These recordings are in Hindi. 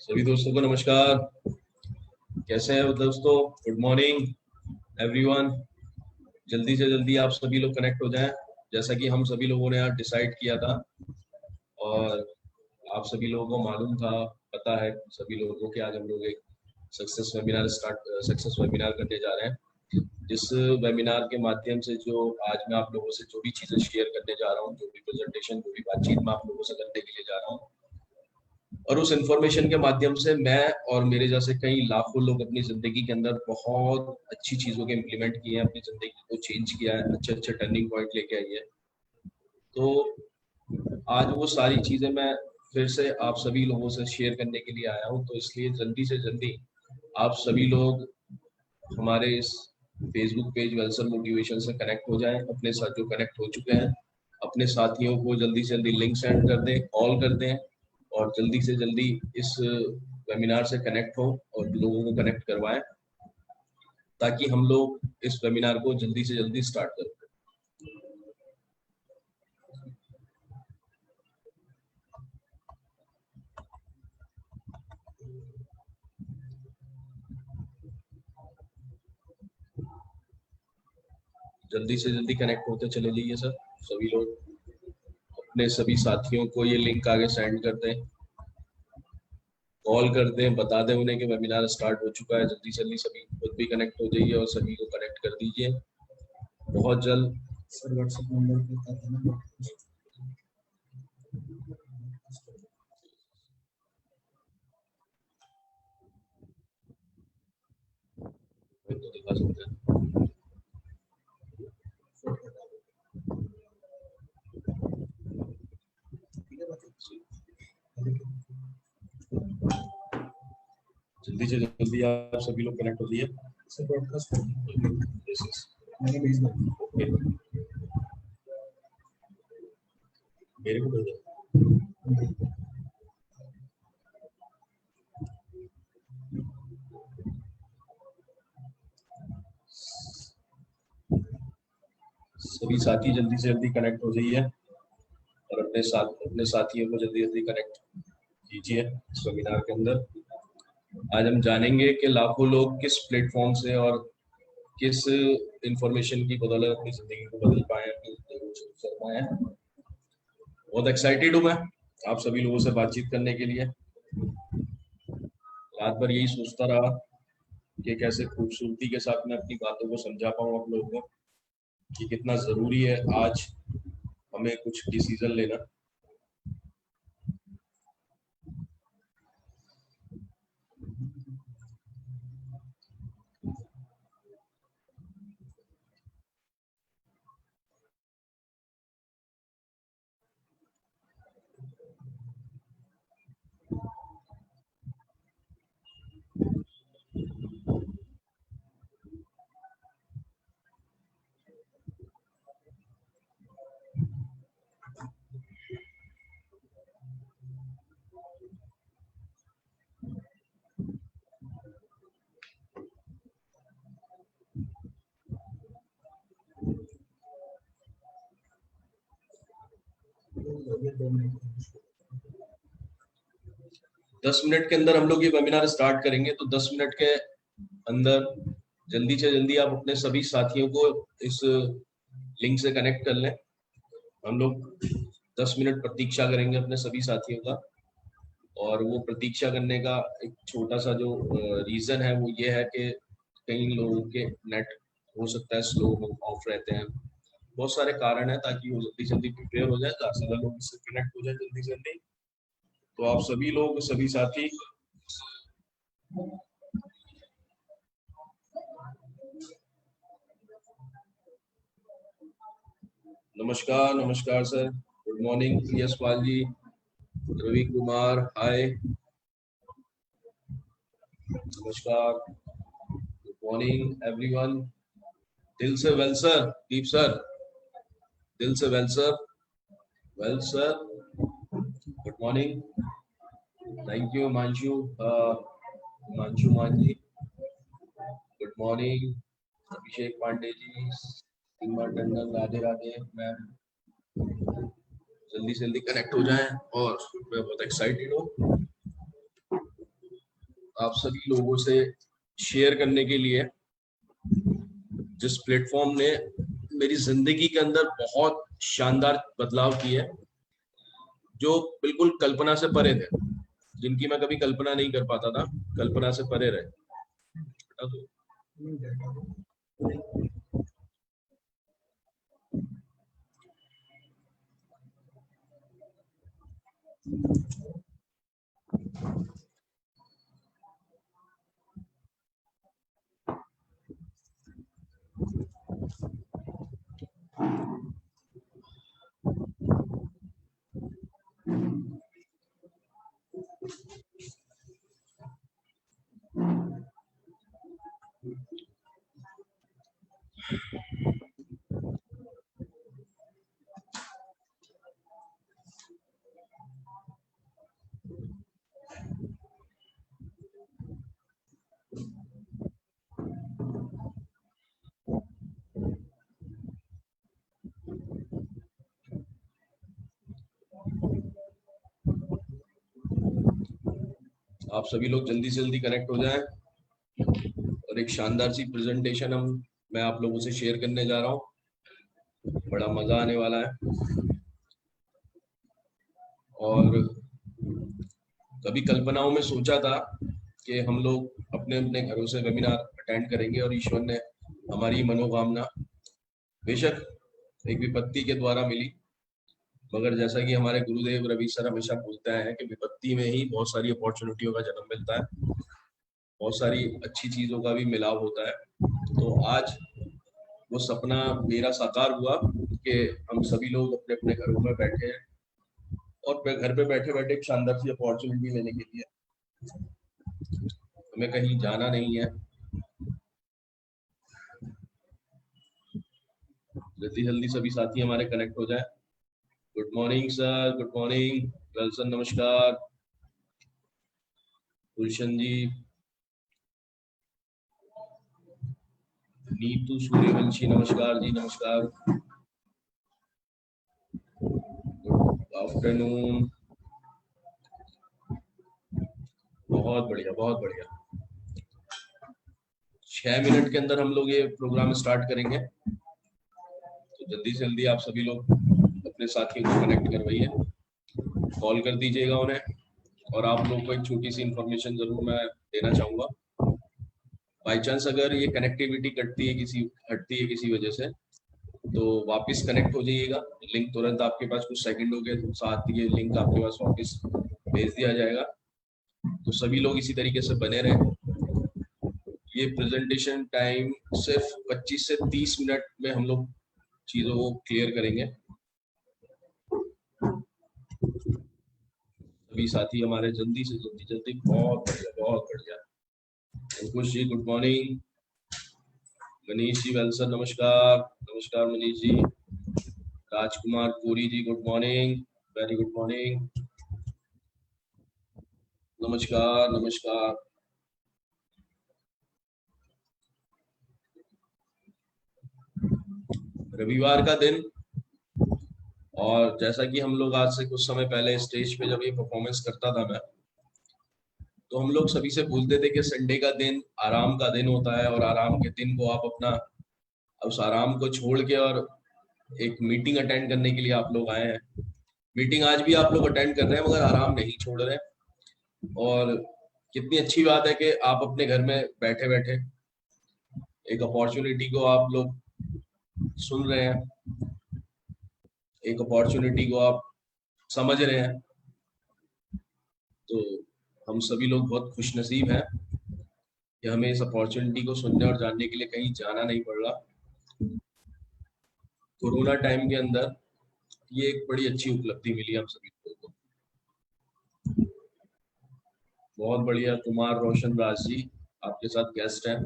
सभी दोस्तों को नमस्कार। कैसे हैं दोस्तों? Good morning everyone. जल्दी से जल्दी आप सभी लोग कनेक्ट हो जाएं, जैसा कि हम सभी लोगों ने आज डिसाइड किया था और आप सभी लोगों को मालूम था, पता है सभी लोगों को कि आज हम लोग एक सक्सेस वेबिनार करने जा रहे हैं। जिस वेबिनार के माध्यम से जो आज मैं आप लोगों से जो भी चीज़ें शेयर करने जा रहा हूँ, जो भी प्रेजेंटेशन, जो भी बातचीत मैं आप लोगों से करने के लिए जा रहा हूँ, और उस इंफॉर्मेशन के माध्यम से मैं और मेरे जैसे कई लाखों लोग अपनी जिंदगी के अंदर बहुत अच्छी चीजों के इम्प्लीमेंट किए हैं, अपनी जिंदगी को चेंज किया है, अच्छे अच्छे टर्निंग पॉइंट लेके आई है। तो आज वो सारी चीजें मैं फिर से आप सभी लोगों से शेयर करने के लिए आया हूँ। तो इसलिए जल्दी से जल्दी आप सभी लोग हमारे इस फेसबुक पेज वेलसर मोटिवेशन से कनेक्ट हो जाएं। अपने साथ जो कनेक्ट हो चुके हैं अपने साथियों को जल्दी से जल्दी लिंक सेंड कर दें, कॉल कर दें और जल्दी से जल्दी इस वेबिनार से कनेक्ट हो और लोगों को कनेक्ट करवाएं, ताकि हम लोग इस वेबिनार को जल्दी से जल्दी स्टार्ट करें। जल्दी से जल्दी कनेक्ट होते चले जाइए सर। सभी लोग अपने सभी साथियों को ये लिंक आगे सेंड कर दें, कॉल कर दें, बता दें उन्हें कि वेबिनार स्टार्ट हो चुका है। जल्दी से जल्दी सभी खुद भी कनेक्ट हो जाइए और सभी को कनेक्ट कर दीजिए बहुत जल्द। सर व्हाट्सएप नंबर तो दिखा सकते हैं। जल्दी से जल्दी आप सभी लोग कनेक्ट हो जाइए। मेरे को भेजा सभी साथी जल्दी से जल्दी कनेक्ट हो जाइए और अपने साथियों को जल्दी जल्दी कनेक्ट कीजिए इस वेबिनार के अंदर। आज हम जानेंगे कि लाखों लोग किस प्लेटफॉर्म से और किस इंफॉर्मेशन की बदौलत अपनी जिंदगी को बदल पाए, अपनी जिंदगी को शुरू कर पाए हैं। बहुत एक्साइटेड हूँ मैं आप सभी लोगों से बातचीत करने के लिए। रात भर यही सोचता रहा कि कैसे खूबसूरती के साथ मैं अपनी बातों को समझा पाऊँ आप लोगों को, कि कितना जरूरी है आज हमें कुछ डिसीजन लेना। दस मिनट के अंदर हम लोग ये वेबिनार स्टार्ट करेंगे, तो 10 मिनट के अंदर जल्दी से जल्दी आप अपने सभी साथियों को इस लिंक से कनेक्ट कर लें। हम लोग 10 मिनट प्रतीक्षा करेंगे अपने सभी साथियों का, और वो प्रतीक्षा करने का एक छोटा सा जो रीजन है वो ये है कि कई लोगों के नेट हो सकता है स्लो हो, ऑफ रहते हैं, बहुत सारे कारण है, ताकि वो जल्दी जल्दी प्रिपेयर हो जाए, ज्यादा लोग इससे कनेक्ट हो जाए जल्दी जल्दी। तो आप सभी लोग, सभी साथी नमस्कार। नमस्कार सर, गुड मॉर्निंग यशपाल जी, रवि कुमार, हाय, नमस्कार, गुड मॉर्निंग एवरीवन। दिल से वेल सर, दीप सर, दिल से well sir, well sir, good morning, thank you Manshu, Manshu Manjhi, good morning, Abhishek Pandey ji, Seema Tandon, Radhe Radhe ma'am, जल्दी से जल्दी कनेक्ट हो जाएं और मैं बहुत एक्साइटेड हूँ आप सभी लोगों से शेयर करने के लिए जिस प्लेटफॉर्म ने मेरी जिंदगी के अंदर बहुत शानदार बदलाव किए जो बिल्कुल कल्पना से परे थे, जिनकी मैं कभी कल्पना नहीं कर पाता था, कल्पना से परे रहे। आप सभी लोग जल्दी से जल्दी कनेक्ट हो जाएं और एक शानदार सी प्रेजेंटेशन मैं आप लोगों से शेयर करने जा रहा हूं। बड़ा मजा आने वाला है और कभी कल्पनाओं में सोचा था कि हम लोग अपने अपने घरों से वेबिनार अटेंड करेंगे और ईश्वर ने हमारी मनोकामना बेशक एक विपत्ति के द्वारा मिली, मगर जैसा कि हमारे गुरुदेव रवि सर हमेशा बोलते हैं कि विपत्ति में ही बहुत सारी अपॉर्चुनिटियों का जन्म मिलता है, बहुत सारी अच्छी चीजों का भी मिलाव होता है। तो आज वो सपना मेरा साकार हुआ कि हम सभी लोग अपने अपने घरों में बैठे हैं और घर पे बैठे बैठे एक शानदार सी अपॉर्चुनिटी लेने के लिए हमें कहीं जाना नहीं है। जल्दी जल्दी सभी साथी हमारे कनेक्ट हो जाए। Good morning sir, good morning well sir, नमस्कार गुलशन जी, नीतू सूर्यवंशी नमस्कार जी, नमस्कार, गुड आफ्टरनून, बहुत बढ़िया बहुत बढ़िया। 6 मिनट के अंदर हम लोग ये प्रोग्राम स्टार्ट करेंगे, तो जल्दी से जल्दी आप सभी लोग अपने साथियों को कनेक्ट करवाइए, कॉल कर दीजिएगा उन्हें। और आप लोग को एक छोटी सी इंफॉर्मेशन जरूर मैं देना चाहूंगा, बाई चांस अगर ये कनेक्टिविटी हटती है किसी वजह से, तो वापस कनेक्ट हो जाइएगा। लिंक तुरंत आपके पास कुछ सेकंडों के साथ ये लिंक आपके पास वापस भेज दिया जाएगा। तो सभी लोग इसी तरीके से बने रहें। ये प्रेजेंटेशन टाइम सिर्फ 25 से 30 मिनट में हम लोग चीजों को क्लियर करेंगे। सभी साथी हमारे जल्दी से जल्दी बहुत बढ़िया बहुत बढ़िया। Ankush ji good morning, Manish ji well sir, नमस्कार नमस्कार Manish ji, Rajkumar Kori ji good morning, very good morning, नमस्कार नमस्कार। रविवार का दिन, और जैसा कि हम लोग आज से कुछ समय पहले स्टेज पे जब ये परफॉर्मेंस करता था मैं, तो हम लोग सभी से बोलते थे कि संडे का दिन आराम का दिन होता है और आराम के दिन को आप अपना उस आराम को छोड़ के और एक मीटिंग अटेंड करने के लिए आप लोग आए हैं। मीटिंग आज भी आप लोग अटेंड कर रहे हैं मगर आराम नहीं छोड़ रहे हैं। और कितनी अच्छी बात है कि आप अपने घर में बैठे बैठे एक अपॉर्चुनिटी को आप लोग सुन रहे हैं, एक अपॉर्चुनिटी को आप समझ रहे हैं। तो हम सभी लोग बहुत खुशनसीब हैं कि हमें इस अपॉर्चुनिटी को सुनने और जानने के लिए कहीं जाना नहीं पड़ रहा। कोरोना टाइम के अंदर ये एक बड़ी अच्छी उपलब्धि मिली हम सभी लोगों को। बहुत बढ़िया। कुमार रोशन राज जी आपके साथ गेस्ट हैं,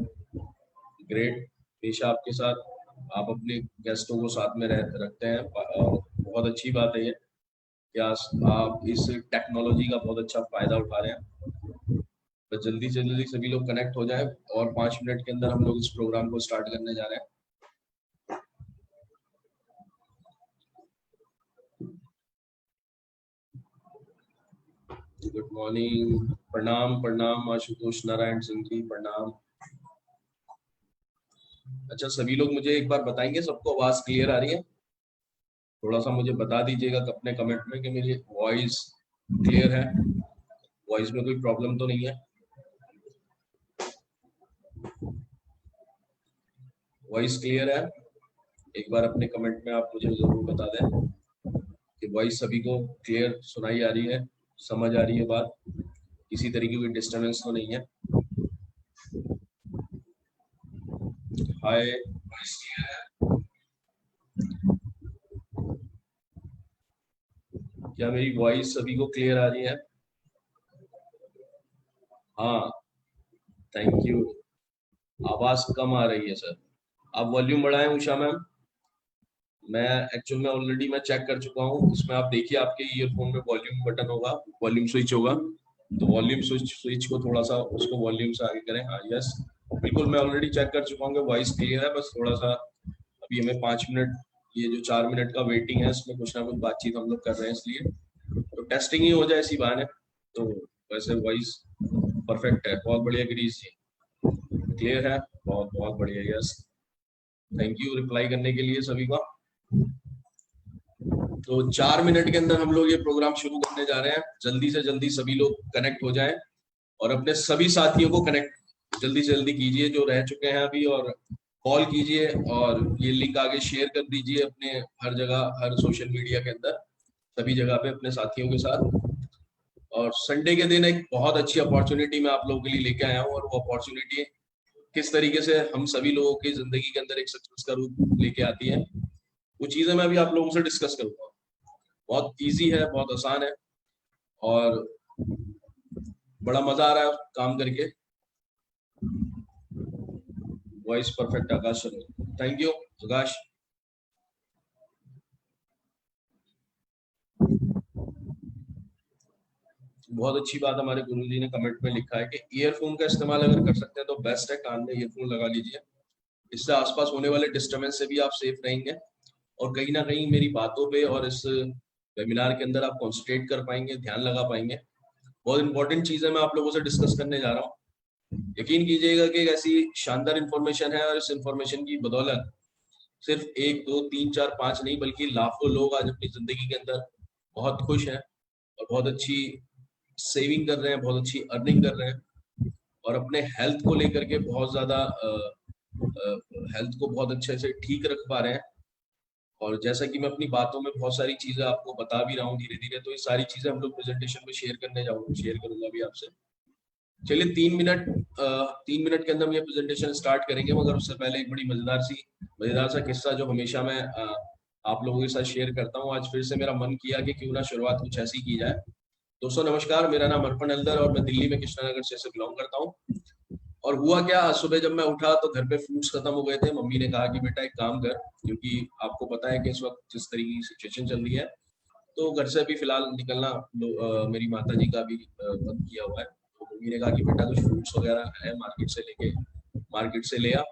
ग्रेट। पेशा आपके साथ, आप अपने गेस्टों को साथ में रखते हैं और बहुत अच्छी बात है ये कि आप इस टेक्नोलॉजी का बहुत अच्छा फायदा उठा रहे हैं। तो जल्दी से जल्दी सभी लोग कनेक्ट हो जाए और 5 मिनट के अंदर हम लोग इस प्रोग्राम को स्टार्ट करने जा रहे हैं। गुड मॉर्निंग, प्रणाम प्रणाम आशुतोष नारायण सिंह जी, प्रणाम। अच्छा, सभी लोग मुझे एक बार बताएंगे सबको आवाज क्लियर आ रही है? थोड़ा सा मुझे बता दीजिएगा अपने कमेंट में कि मेरी वॉइस क्लियर है, वॉइस में कोई प्रॉब्लम तो नहीं है। वॉइस क्लियर है? एक बार अपने कमेंट में आप मुझे जरूर बता दें कि वॉइस सभी को क्लियर सुनाई आ रही है, समझ आ रही है बात, किसी तरीके की डिस्टर्बेंस तो नहीं है। हाय, क्या मेरी वॉइस सभी को क्लियर आ रही है? हाँ, थैंक यू। आवाज कम आ रही है सर, आप वॉल्यूम बढ़ाएं उषा मैम। मैं एक्चुअल में ऑलरेडी मैं चेक कर चुका हूँ, इसमें आप देखिए आपके ईयरफोन में वॉल्यूम बटन होगा, वॉल्यूम स्विच होगा, तो वॉल्यूम स्विच को थोड़ा सा उसको वॉल्यूम से आगे करें। हाँ यस, बिल्कुल मैं ऑलरेडी चेक कर चुका हूँ, वॉइस क्लियर है। बस थोड़ा सा अभी हमें 5 मिनट, ये जो 4 मिनट का वेटिंग है इसमें कुछ ना कुछ बातचीत हम लोग कर रहे हैं, इसलिए तो टेस्टिंग ही हो जाए इसी बहाने। तो वैसे वॉइस परफेक्ट है, बहुत बढ़िया गिरीश जी, क्लियर है, बहुत बहुत बढ़िया। यस, थैंक यू रिप्लाई करने के लिए सभी का। तो 4 मिनट के अंदर हम लोग ये प्रोग्राम शुरू करने जा रहे हैं। जल्दी से जल्दी सभी लोग कनेक्ट हो जाएं और अपने सभी साथियों को कनेक्ट जल्दी से जल्दी कीजिए जो रह चुके हैं अभी, और कॉल कीजिए और ये लिंक आगे शेयर कर दीजिए अपने हर जगह, हर सोशल मीडिया के अंदर, सभी जगह पे अपने साथियों के साथ। और संडे के दिन एक बहुत अच्छी अपॉर्चुनिटी मैं आप लोगों के लिए लेके आया हूँ, और वो अपॉर्चुनिटी किस तरीके से हम सभी लोगों की जिंदगी के अंदर एक सक्सेस का रूप लेके आती है, वो चीजें मैं अभी आप लोगों से डिस्कस करूंगा। बहुत इजी है, बहुत आसान है, और बड़ा मजा आ रहा है काम करके। Voice perfect Akash Sharma, thank you Akash. बहुत अच्छी बात हमारे गुरुजी ने कमेंट में लिखा है कि ईयरफोन का इस्तेमाल अगर कर सकते हैं तो बेस्ट है, कान में ईयरफोन लगा लीजिए, इससे आसपास होने वाले डिस्टर्बेंस से भी आप सेफ रहेंगे, और कहीं ना कहीं मेरी बातों पे और इस वेबिनार के अंदर आप कॉन्सेंट्रेट कर पाएंगे, ध्यान लगा पाएंगे। बहुत इंपॉर्टेंट चीज है मैं आप लोगों से डिस्कस करने जा रहा हूँ। यकीन कीजिएगा कि एक ऐसी शानदार इंफॉर्मेशन है, और इस इंफॉर्मेशन की बदौलत सिर्फ 1 2 3 4 5 नहीं, बल्कि लाखों लोग आज अपनी जिंदगी के अंदर बहुत खुश हैं और बहुत अच्छी सेविंग कर रहे हैं, बहुत अच्छी अर्निंग कर रहे हैं, और अपने हेल्थ को लेकर के बहुत ज्यादा हेल्थ को बहुत अच्छे से ठीक रख पा रहे हैं। और जैसा कि मैं अपनी बातों में बहुत सारी चीजें आपको बता भी रहा हूँ धीरे धीरे, तो ये सारी चीजें हम लोग प्रेजेंटेशन में शेयर करूंगा भी आपसे। चलिए 3 मिनट के अंदर हम ये प्रेजेंटेशन स्टार्ट करेंगे, मगर उससे पहले एक बड़ी मजेदार सा किस्सा जो हमेशा मैं आप लोगों के साथ शेयर करता हूँ, आज फिर से मेरा मन किया कि क्यों ना शुरुआत कुछ ऐसी की जाए। दोस्तों नमस्कार, मेरा नाम अर्पण हल्दर और मैं दिल्ली में कृष्णानगर से बिलोंग करता हूँ। और हुआ क्या, आज सुबह जब मैं उठा तो घर पे फ्रूट्स खत्म हो गए थे। मम्मी ने कहा कि बेटा एक काम कर, क्योंकि आपको पता है कि इस वक्त जिस तरीके की सिचुएशन चल रही है, तो घर से अभी फिलहाल निकलना मेरी माता जी का भी बंद किया हुआ है। तो मम्मी ने कहा कि बेटा कुछ फ्रूट्स वगैरह है मार्केट से ले आ।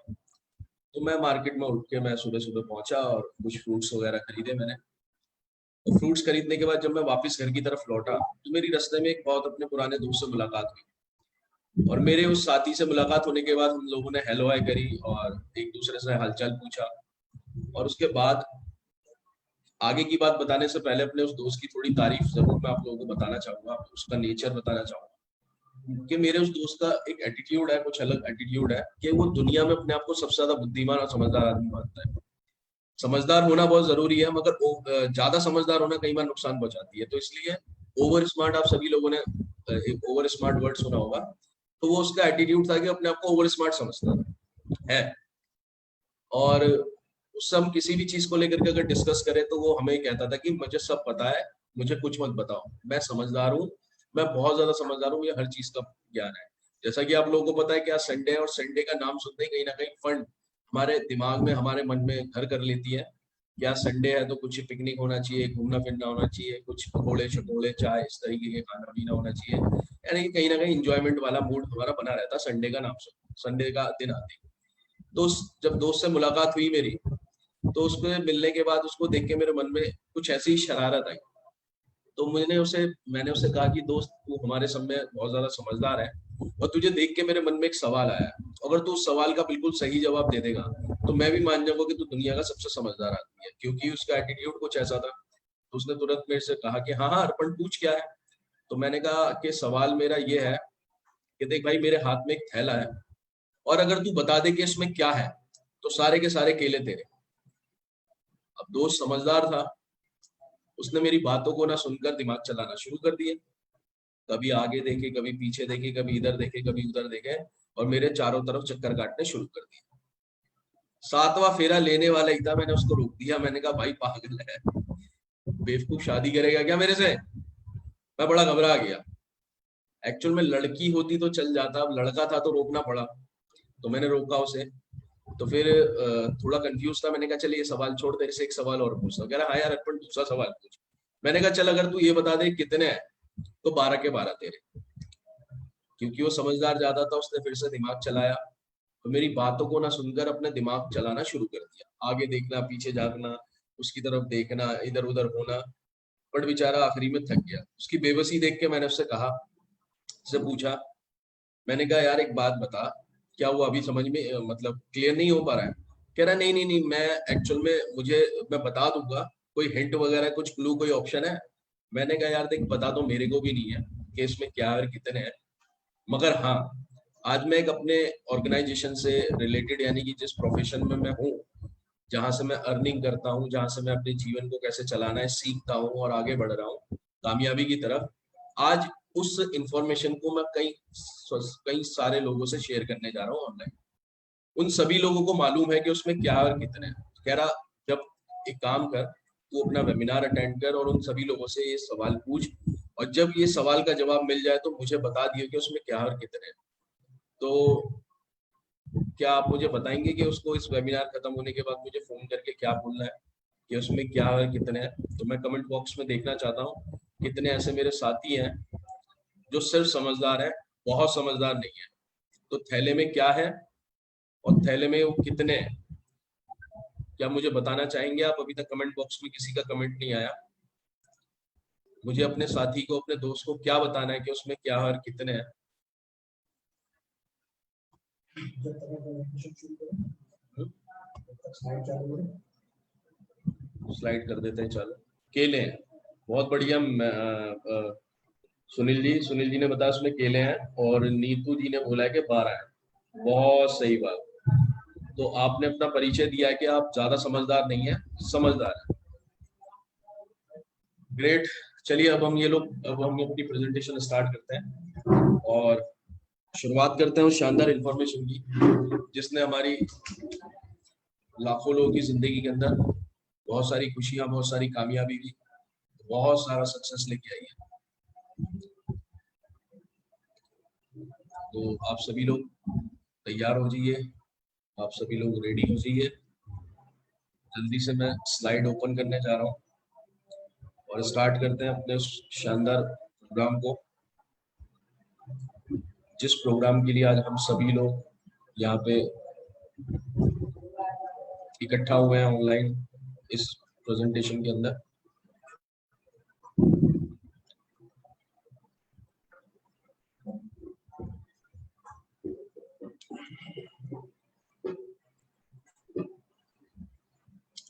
तो मैं मार्केट में उठ के मैं सुबह सुबह पहुंचा और कुछ फ्रूट्स वगैरह खरीदे मैंने। तो फ्रूट्स खरीदने के बाद जब मैं वापस घर की तरफ लौटा तो मेरी रास्ते में एक बहुत अपने पुराने दोस्त से मुलाकात हुई, और मेरे उस साथी से मुलाकात होने के बाद हम लोगों ने हेलो हाय करी और एक दूसरे से हालचाल पूछा। और उसके बाद आगे की बात बताने से पहले अपने उस दोस्त की थोड़ी तारीफ जरूर मैं आप लोगों को बताना चाहूंगा, उसका नेचर बताना चाहूंगा कि मेरे उस दोस्त का एक एटीट्यूड है, कुछ अलग एटीट्यूड है, कि वो दुनिया में अपने आप को सबसे ज्यादा बुद्धिमान और समझदार आदमी मानता है। समझदार होना बहुत जरूरी है, मगर ज्यादा समझदार होना कई बार नुकसान पहुंचाती है। तो इसलिए ओवर स्मार्ट, आप सभी लोगों ने एक ओवर स्मार्ट वर्ड सुना होगा, तो वो उसका एटीट्यूड था कि अपने आप को ओवर स्मार्ट समझता है। और उससे हम किसी भी चीज को लेकर के अगर डिस्कस करें तो वो हमें कहता था कि मुझे सब पता है, मुझे कुछ मत बताओ, मैं समझदार हूँ, मैं बहुत ज्यादा समझदार हूँ, मुझे हर चीज का ज्ञान है। जैसा कि आप लोगों को पता है कि आज संडे है, और संडे का नाम सुनते ही कहीं ना कहीं फंड हमारे दिमाग में, हमारे मन में घर कर लेती है। क्या संडे है तो कुछ पिकनिक होना चाहिए, घूमना फिरना होना चाहिए, कुछ पकौड़े शकोड़े चाय इस तरीके के खाना पीना होना चाहिए, यानी कि कहीं ना कहीं इंजॉयमेंट वाला मूड हमारा बना रहता है संडे का नाम सुन, संडे का दिन आते ही। तो जब दोस्त से मुलाकात हुई मेरी, तो उसको मिलने के बाद उसको देख के मेरे मन में कुछ ऐसी शरारत आई तो मैंने उससे कहा कि दोस्त तू हमारे सब में बहुत ज्यादा समझदार है और तुझे देख के मेरे मन में एक सवाल आया, अगर तू उस सवाल का बिल्कुल सही जवाब दे देगा तो मैं भी मान जाऊंगा कि तू दुनिया का सबसे समझदार आदमी है, क्योंकि उसका एटीट्यूड कुछ ऐसा था। तो उसने तुरंत मेरे से कहा कि हाँ हाँ अर्पण पूछ क्या है। तो मैंने कहा कि सवाल मेरा ये है कि देख भाई, मेरे हाथ में एक थैला है और अगर तू बता दे कि इसमें क्या है तो सारे के सारे केले तेरे। अब दोस्त समझदार था, उसने मेरी बातों को ना सुनकर दिमाग चलाना शुरू कर दिया। कभी आगे देखे, कभी पीछे देखे, कभी इधर देखे, कभी उधर देखे और मेरे चारों तरफ चक्कर काटने शुरू कर दिए। सातवां फेरा लेने वाला ही था, मैंने उसको रोक दिया। मैंने कहा भाई पागल है, बेवकूफ, शादी करेगा क्या मेरे से? मैं बड़ा घबरा गया। एक्चुअल में लड़की होती तो चल जाता, अब लड़का था तो रोकना पड़ा। तो मैंने रोका उसे। तो फिर थोड़ा कंफ्यूज था। मैंने कहा चल ये सवाल छोड़, तेरे से एक सवाल और पूछता हूँ। कह रहा हाँ यार अर्पण दूसरा सवाल पूछ। मैंने कहा चल अगर तू ये बता दे कितने हैं तो 12 के 12 तेरे। क्योंकि वो समझदार ज्यादा था, उसने फिर से दिमाग चलाया। तो मेरी बातों को ना सुनकर अपने दिमाग चलाना शुरू कर दिया, आगे देखना, पीछे झांकना, उसकी तरफ देखना, इधर उधर होना। बट बेचारा आखिरी में थक गया। उसकी बेबसी देख के मैंने उससे कहा, उससे पूछा, मैंने कहा यार एक बात बता, क्या वो अभी समझ में मतलब क्लियर नहीं हो पा रहा है? कह रहा नहीं नहीं नहीं, मैं एक्चुअल में मैं बता दूंगा, कोई हिंट वगैरह, कुछ क्लू, कोई ऑप्शन है? मैंने कहा यार देख, बता तो मेरे को भी नहीं है कि इसमें क्या है और कितने हैं, मगर हाँ आज मैं एक अपने ऑर्गेनाइजेशन से रिलेटेड, यानी कि जिस प्रोफेशन में मैं हूँ, जहां से मैं अर्निंग करता हूँ, जहां से मैं अपने जीवन को कैसे चलाना है सीखता हूँ और आगे बढ़ रहा हूँ कामयाबी की तरफ, आज उस इंफॉर्मेशन को मैं कई सारे लोगों से शेयर करने जा रहा हूँ ऑनलाइन। उन सभी लोगों को मालूम है कि उसमें क्या और कितने हैं। कह रहा जब एक काम कर, तू अपना वेबिनार अटेंड कर और उन सभी लोगों से ये सवाल पूछ, और जब ये सवाल का जवाब मिल जाए तो मुझे बता दियो कि उसमें क्या और कितने हैं। तो क्या आप मुझे बताएंगे कि उसको इस वेबिनार खत्म होने के बाद मुझे फोन करके क्या बोलना है कि उसमें क्या और कितने हैं? तो मैं कमेंट बॉक्स में देखना चाहता हूँ कितने ऐसे मेरे साथी हैं जो सिर्फ समझदार है, बहुत समझदार नहीं है। तो थैले में क्या है और थैले में वो कितने हैं, क्या मुझे बताना चाहेंगे आप? अभी तक कमेंट बॉक्स में किसी का कमेंट नहीं आया। मुझे अपने साथी को, अपने दोस्त को क्या बताना है कि उसमें क्या है और कितने हैं? स्लाइड कर देते हैं, चलो। केले हैं, बहुत बढ़िया। सुनील जी ने बताया उसमें केले हैं, और नीतू जी ने बोला है कि 12 है। बहुत सही बात। तो आपने अपना परिचय दिया है कि आप ज्यादा समझदार नहीं है, समझदार है। ग्रेट। चलिए अब हम अपनी प्रेजेंटेशन स्टार्ट करते हैं और शुरुआत करते हैं उस शानदार इंफॉर्मेशन की जिसने हमारी लाखों लोगों की जिंदगी के अंदर बहुत सारी खुशियां, बहुत सारी कामयाबी की, बहुत सारा सक्सेस लेके आई है। तो आप सभी लोग तैयार हो जाइए, आप सभी लोग रेडी हो जाइए। जल्दी से मैं स्लाइड ओपन करने जा रहा हूँ और स्टार्ट करते हैं अपने उस शानदार प्रोग्राम को, जिस प्रोग्राम के लिए आज हम सभी लोग यहाँ पे इकट्ठा हुए हैं ऑनलाइन इस प्रेजेंटेशन के अंदर।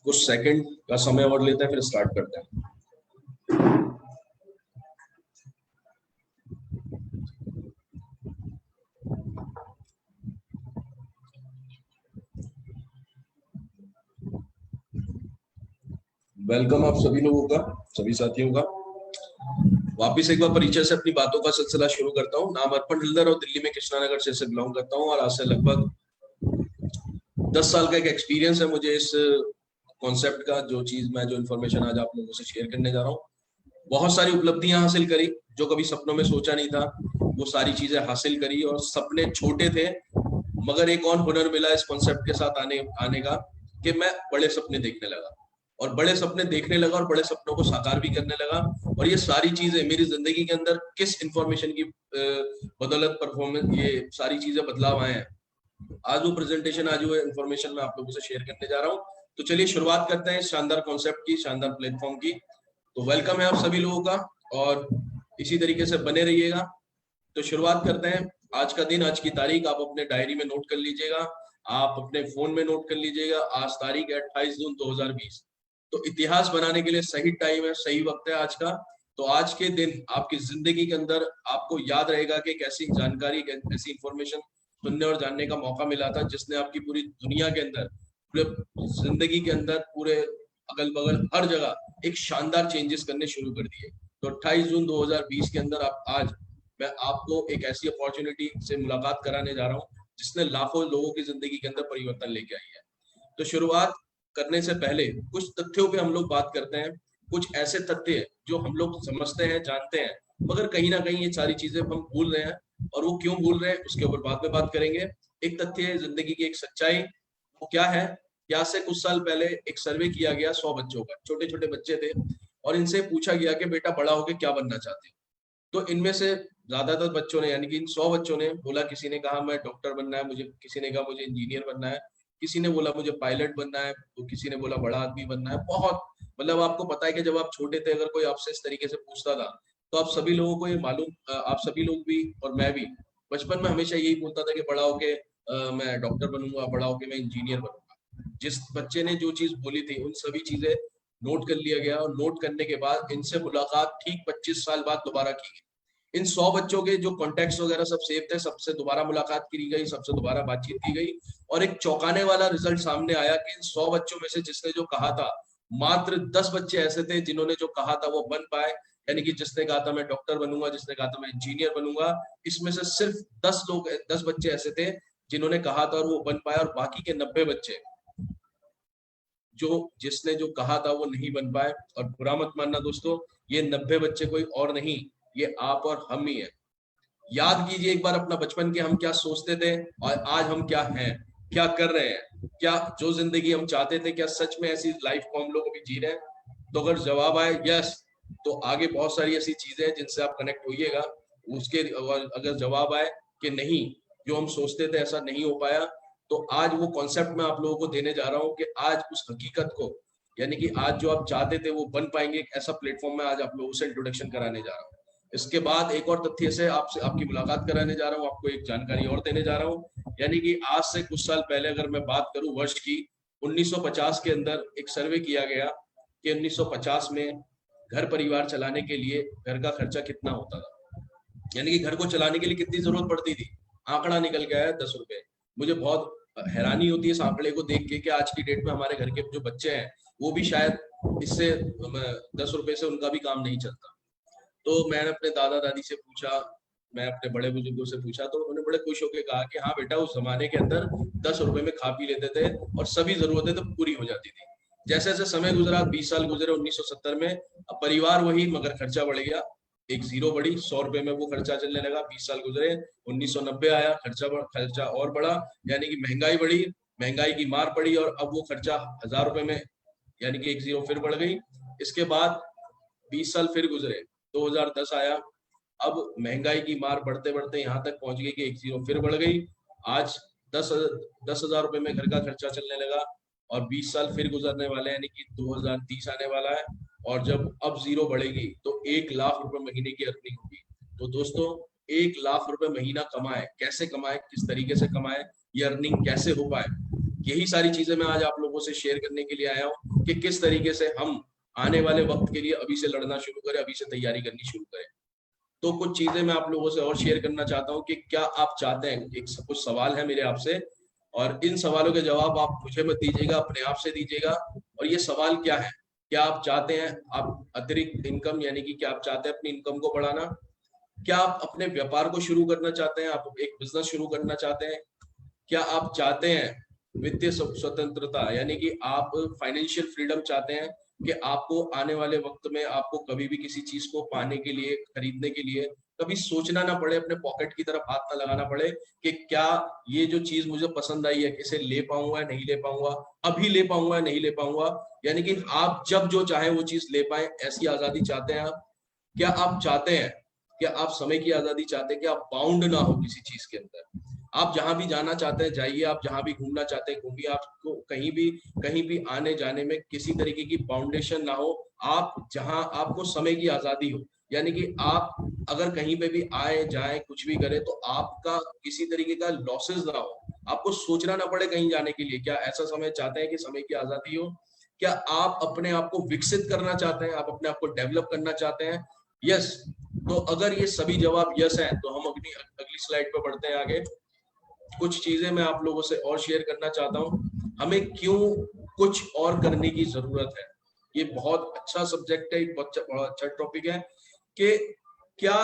कुछ सेकंड का समय और लेते हैं, फिर स्टार्ट करते हैं। वेलकम आप सभी लोगों का, सभी साथियों का। वापिस एक बार परिचय से अपनी बातों का सिलसिला शुरू करता हूँ। नाम अर्पण हिल्दर और दिल्ली में कृष्णानगर से बिलोंग करता हूँ और आज से लगभग 10 साल का एक एक्सपीरियंस है मुझे इस कॉन्सेप्ट का। जो इन्फॉर्मेशन आज आप लोगों से शेयर करने जा रहा हूँ, बहुत सारी उपलब्धियां हासिल करी जो कभी सपनों में सोचा नहीं था, वो सारी चीजें हासिल करी। और सपने छोटे थे, मगर एक और हुनर मिला इस कॉन्सेप्ट के साथ आने का कि मैं बड़े सपने देखने लगा और बड़े सपने देखने लगा और बड़े सपनों को साकार भी करने लगा। और ये सारी चीजें मेरी जिंदगी के अंदर किस इंफॉर्मेशन की बदौलत, परफॉर्मेंस, ये सारी चीजें बदलाव आए हैं। आज वो प्रेजेंटेशन, आज वो इंफॉर्मेशन मैं आप लोगों से शेयर करने जा रहा हूँ। तो चलिए शुरुआत करते हैं इस शानदार कॉन्सेप्ट की, शानदार प्लेटफॉर्म की। तो वेलकम है आप सभी लोगों का। और इसी तरीके से बने रहिएगा। तो शुरुआत करते हैं। आज का दिन, आज की तारीख आप अपने डायरी में नोट कर लीजिएगा, आप अपने फोन में नोट कर लीजिएगा। आज तारीख है 28 जून 2020। तो इतिहास बनाने के लिए सही टाइम है, सही वक्त है आज का। तो आज के दिन आपकी जिंदगी के अंदर आपको याद रहेगा कि एक ऐसी जानकारी, ऐसी इंफॉर्मेशन सुनने और जानने का मौका मिला था जिसने आपकी पूरी दुनिया के अंदर, पूरे जिंदगी के अंदर, पूरे अगल बगल हर जगह एक शानदार चेंजेस करने शुरू कर दिए। तो 28 जून 2020 के अंदर आज मैं आपको एक ऐसी अपॉर्चुनिटी से मुलाकात कराने जा रहा हूँ जिसने लाखों लोगों की जिंदगी के अंदर परिवर्तन लेके आई है। तो शुरुआत करने से पहले कुछ तथ्यों पे हम लोग बात करते हैं। कुछ ऐसे तथ्य जो हम लोग समझते हैं, जानते हैं, मगर कहीं ना कहीं ये सारी चीजें हम भूल रहे हैं, और वो क्यों भूल रहे हैं उसके ऊपर बाद में बात करेंगे। एक तथ्य है जिंदगी की, एक सच्चाई। वो क्या है? क्या से कुछ साल पहले एक सर्वे किया गया 100 बच्चों का, छोटे छोटे बच्चे थे, और इनसे पूछा गया कि बेटा बड़ा होके क्या बनना चाहते हो। तो इनमें से ज्यादातर बच्चों ने, यानी कि इन 100 बच्चों ने बोला, किसी ने कहा मैं डॉक्टर बनना है मुझे, किसी ने कहा मुझे इंजीनियर बनना है, किसी ने बोला मुझे पायलट बनना है, तो किसी ने बोला बड़ा आदमी बनना है। बहुत, मतलब आपको पता है कि जब आप छोटे थे अगर कोई आपसे इस तरीके से पूछता था तो आप सभी लोगों को ये मालूम, आप सभी लोग भी और मैं भी बचपन में हमेशा यही बोलता था कि बड़ा होके मैं डॉक्टर बनूंगा, बड़ा होके मैं इंजीनियर बनूंगा। जिस बच्चे ने जो चीज बोली थी उन सभी चीजें नोट कर लिया गया, और नोट करने के बाद इनसे मुलाकात ठीक 25 साल बाद दोबारा की गई। इन 100 बच्चों के जो कॉन्टेक्ट वगैरह सब सेव थे, सबसे दोबारा मुलाकात की गई, सबसे दोबारा बातचीत की गई, और एक चौंकाने वाला रिजल्ट सामने आया कि इन 100 बच्चों में से जिसने जो कहा था, मात्र 10 बच्चे ऐसे थे जिन्होंने जो कहा था वो बन पाए। यानी कि जिसने कहा था मैं डॉक्टर बनूंगा, जिसने कहा था मैं इंजीनियर बनूंगा, इसमें से सिर्फ 10 बच्चे ऐसे थे जिन्होंने कहा था और वो बन पाए, और बाकी के 90 बच्चे जो जिसने जो कहा था वो नहीं बन पाए। और बुरा मत मानना दोस्तों, ये 90 बच्चे कोई और नहीं, ये आप और हम ही है। याद कीजिए एक बार अपना बचपन के हम क्या सोचते थे और आज हम क्या हैं, क्या कर रहे हैं, क्या जो जिंदगी हम चाहते थे, क्या सच में ऐसी लाइफ को हम लोग अभी जी रहे हैं। तो अगर जवाब आए यस, तो आगे बहुत सारी ऐसी चीजें हैं जिनसे आप कनेक्ट होइएगा। उसके अगर जवाब आए कि नहीं, जो हम सोचते थे ऐसा नहीं हो पाया, तो आज वो कॉन्सेप्ट मैं आप लोगों को देने जा रहा हूँ कि आज उस हकीकत को, यानी कि आज जो आप चाहते थे वो बन पाएंगे, एक ऐसा प्लेटफॉर्म मैं आज आप लोगों से इंट्रोडक्शन कराने जा रहा हूँ। इसके बाद एक और तथ्य से आपसे आपकी मुलाकात कराने जा रहा हूँ, आपको एक जानकारी और देने जा रहा हूँ। यानी कि आज से कुछ साल पहले अगर मैं बात करूं वर्ष की, 1950 के अंदर एक सर्वे किया गया कि 1950 में घर परिवार चलाने के लिए घर का खर्चा कितना होता था, यानी कि घर को चलाने के लिए कितनी जरूरत पड़ती थी। आंकड़ा निकल गया है 10 रुपए। मुझे बहुत हैरानी होती है इस आंकड़े को देख के कि आज की डेट में हमारे घर के जो बच्चे हैं वो भी शायद इससे 10 रुपए से उनका भी काम नहीं चलता। तो मैंने अपने दादा दादी से पूछा, मैं अपने बड़े बुजुर्गों से पूछा, तो उन्होंने बड़े खुश होकर कहा कि हाँ बेटा, उस जमाने के अंदर 10 रुपए में खा पी लेते थे और सभी जरूरतें तो पूरी हो जाती थी। जैसे जैसे समय गुजरा, 20 साल गुजरे, 1970 में, अब परिवार वही मगर खर्चा बढ़ गया। एक जीरो बढ़ी, 100 रुपए में वो खर्चा चलने लगा। 20 साल गुजरे, 1990 आया, खर्चा और बढ़ा, यानी कि महंगाई बढ़ी, महंगाई की मार पड़ी, और अब वो खर्चा 1000 रुपए में, यानी कि एक जीरो फिर बढ़ गई। इसके बाद 20 साल फिर गुजरे, 2010 आया, अब महंगाई की मार बढ़ते बढ़ते यहाँ तक पहुंच गई कि एक जीरो फिर बढ़ गई। आज 10,000 रुपए में घर का खर्चा चलने लगा, और 20 साल फिर गुजरने वाले, यानी कि 2030 आने वाला है, और जब अब जीरो बढ़ेगी तो 1 लाख रुपए महीने की अर्निंग होगी। तो दोस्तों, 1 लाख रुपए महीना कमाए, कैसे कमाए, किस तरीके से कमाए, ये अर्निंग कैसे हो पाए, यही सारी चीजें मैं आज आप लोगों से शेयर करने के लिए आया हूँ कि किस तरीके से हम आने वाले वक्त के लिए अभी से लड़ना शुरू करें, अभी से तैयारी करनी शुरू करें। तो कुछ चीजें मैं आप लोगों से और शेयर करना चाहता हूँ कि क्या आप चाहते हैं, एक कुछ सवाल है मेरे आपसे, और इन सवालों के जवाब आप मुझे मत दीजिएगा, अपने आप से दीजिएगा। और ये सवाल क्या है? क्या आप चाहते हैं आप अतिरिक्त इनकम, यानी कि क्या आप चाहते हैं अपनी इनकम को बढ़ाना? क्या आप अपने व्यापार को शुरू करना चाहते हैं, आप एक बिजनेस शुरू करना चाहते हैं? क्या आप चाहते हैं वित्तीय स्वतंत्रता, यानी कि आप फाइनेंशियल फ्रीडम चाहते हैं कि आपको आने वाले वक्त में आपको कभी भी किसी चीज को पाने के लिए, खरीदने के लिए कभी सोचना ना पड़े, अपने पॉकेट की तरफ हाथ ना लगाना पड़े कि क्या ये जो चीज मुझे पसंद आई है इसे ले पाऊंगा या नहीं ले पाऊंगा, अभी ले पाऊंगा या नहीं ले पाऊंगा, यानी कि आप जब जो चाहे वो चीज ले पाए, ऐसी आजादी चाहते हैं आप? क्या आप चाहते हैं, क्या आप समय की आजादी चाहते हैं कि आप बाउंड ना हो किसी चीज के अंदर? आप जहां भी जाना चाहते हैं जाइए, आप जहां भी घूमना चाहते हैं घूमिए, आपको कहीं भी आने जाने में किसी तरीके की बाउंडेशन ना हो। आप जहां आपको समय की आजादी हो, यानी कि आप अगर कहीं पे भी आए जाए कुछ भी करें तो आपका किसी तरीके का लॉसेस ना हो, आपको सोचना ना पड़े कहीं जाने के लिए। क्या ऐसा समय चाहते हैं कि समय की आजादी हो? क्या आप अपने आप को विकसित करना चाहते हैं, आप अपने आप को डेवलप करना चाहते हैं? यस। तो अगर ये सभी जवाब यस है तो हम अपनी अगली स्लाइड पे बढ़ते हैं आगे। कुछ चीजें मैं आप लोगों से और शेयर करना चाहता हूँ। हमें क्यों कुछ और करने की जरूरत है? ये बहुत अच्छा सब्जेक्ट है, बहुत अच्छा टॉपिक है कि क्या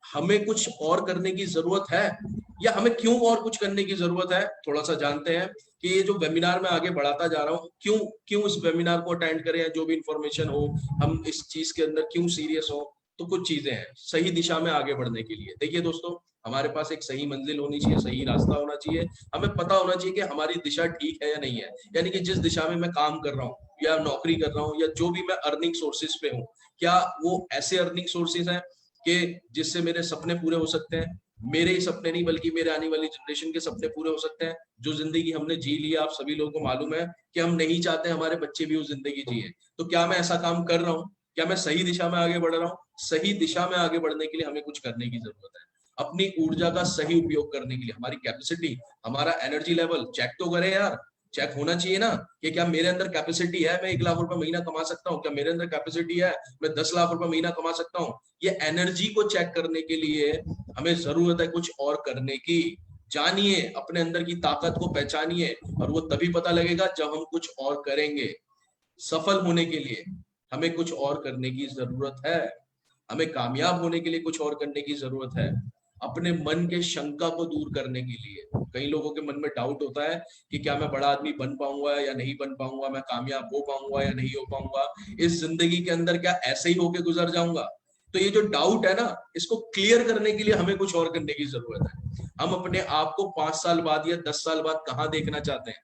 हमें कुछ और करने की जरूरत है या हमें क्यों और कुछ करने की जरूरत है। थोड़ा सा जानते हैं कि ये जो वेबिनार में आगे बढ़ाता जा रहा हूँ, क्यों क्यों इस वेबिनार को अटेंड करें, या जो भी इंफॉर्मेशन हो, हम इस चीज के अंदर क्यों सीरियस हो। तो कुछ चीजें हैं सही दिशा में आगे बढ़ने के लिए। देखिए दोस्तों, हमारे पास एक सही मंजिल होनी चाहिए, सही रास्ता होना चाहिए। हमें पता होना चाहिए कि हमारी दिशा ठीक है या नहीं है, यानी कि जिस दिशा में मैं काम कर रहा हूँ या नौकरी कर रहा हूँ या जो भी मैं अर्निंग सोर्सेज पे हूँ, क्या वो ऐसे अर्निंग सोर्सेज हैं कि जिससे मेरे सपने पूरे हो सकते हैं। मेरे ही सपने नहीं बल्कि मेरे आने वाली जनरेशन के सपने पूरे हो सकते हैं। जो जिंदगी हमने जी ली है, आप सभी लोगों को मालूम है कि हम नहीं चाहते हमारे बच्चे भी वो जिंदगी जिए। तो क्या मैं ऐसा काम कर रहा हूँ? क्या मैं सही दिशा में आगे बढ़ रहा हूँ? सही दिशा में आगे बढ़ने के लिए हमें कुछ करने की जरूरत है। अपनी ऊर्जा का सही उपयोग करने के लिए हमारी कैपेसिटी, हमारा एनर्जी लेवल चेक तो करें यार। चेक होना चाहिए ना कि क्या मेरे अंदर कैपेसिटी है, मैं 1 लाख रुपए महीना कमा सकता हूँ? क्या मेरे अंदर कैपेसिटी है, मैं 10 लाख रुपए महीना कमा सकता हूँ? ये एनर्जी को चेक करने के लिए हमें जरूरत है कुछ और करने की। जानिए, अपने अंदर की ताकत को पहचानिए, और वो तभी पता लगेगा जब हम कुछ और करेंगे। सफल होने के लिए हमें कुछ और करने की जरूरत है। हमें कामयाब होने के लिए कुछ और करने की जरूरत है। अपने मन के शंका को दूर करने के लिए, कई लोगों के मन में डाउट होता है कि क्या मैं बड़ा आदमी बन पाऊंगा या नहीं बन पाऊंगा, मैं कामयाब हो पाऊंगा या नहीं हो पाऊंगा, इस जिंदगी के अंदर क्या ऐसे ही होके गुजर जाऊंगा। तो ये जो डाउट है ना, इसको क्लियर करने के लिए हमें कुछ और करने की जरूरत है। हम अपने आप को 5 साल बाद या 10 साल बाद कहाँ देखना चाहते हैं?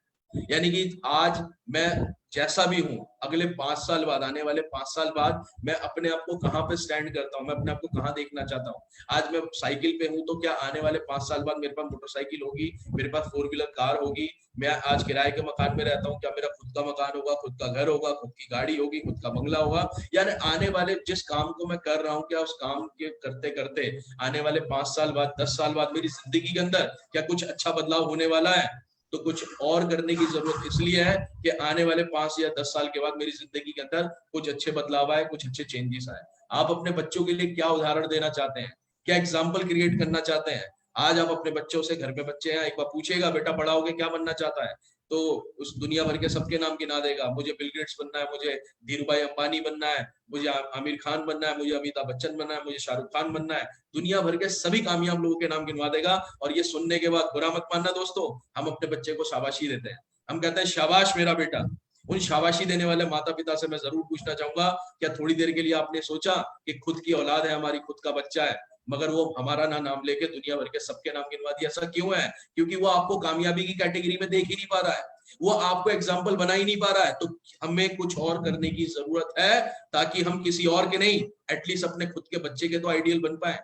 यानी कि आज मैं जैसा भी हूं, अगले 5 साल बाद, आने वाले 5 साल बाद मैं अपने आप को कहां पे स्टैंड करता हूं, मैं अपने आप को कहां देखना चाहता हूं। आज मैं साइकिल पे हूं तो क्या आने वाले 5 साल बाद मेरे पास मोटरसाइकिल होगी, मेरे पास 4 व्हीलर कार होगी? मैं आज किराए के मकान में रहता हूं, क्या मेरा खुद का मकान होगा, खुद का घर होगा, खुद की गाड़ी होगी, खुद का बंगला होगा? यानी आने वाले जिस काम को मैं कर रहा हूं, क्या उस काम के करते करते आने वाले 5 साल बाद, 10 साल बाद मेरी जिंदगी के अंदर क्या कुछ अच्छा बदलाव होने वाला है? तो कुछ और करने की जरूरत इसलिए है कि आने वाले 5 या 10 साल के बाद मेरी जिंदगी के अंदर कुछ अच्छे बदलाव आए, कुछ अच्छे चेंजेस आए। आप अपने बच्चों के लिए क्या उदाहरण देना चाहते हैं, क्या एग्जाम्पल क्रिएट करना चाहते हैं? आज आप अपने बच्चों से, घर में बच्चे हैं, एक बार पूछेगा बेटा बड़ा होके क्या बनना चाहता है, तो उस दुनिया भर के सबके नाम गिना देगा। मुझे बिल गेट्स बनना है, मुझे धीरू भाई अंबानी बनना है, मुझे आमिर खान बनना है, मुझे अमिताभ बच्चन बनना है, मुझे शाहरुख खान बनना है। दुनिया भर के सभी कामयाब लोगों के नाम गिनवा देगा। और ये सुनने के बाद बुरा मत मानना दोस्तों, हम अपने बच्चे को शाबाशी देते हैं, हम कहते हैं शाबाश मेरा बेटा। उन शाबाशी देने वाले माता पिता से मैं जरूर पूछना चाहूंगा, क्या थोड़ी देर के लिए आपने सोचा कि खुद की औलाद है, हमारी खुद का बच्चा है, मगर वो हमारा ना नाम लेके दुनिया भर के सबके नाम गिनवा दिया? ऐसा क्यों है? क्योंकि वो आपको कामयाबी की कैटेगरी में देख ही नहीं पा रहा है, वो आपको एग्जाम्पल बना ही नहीं पा रहा है। तो हमें कुछ और करने की जरूरत है, ताकि हम किसी और के नहीं, एटलीस्ट अपने खुद के बच्चे के तो आइडियल बन पाए।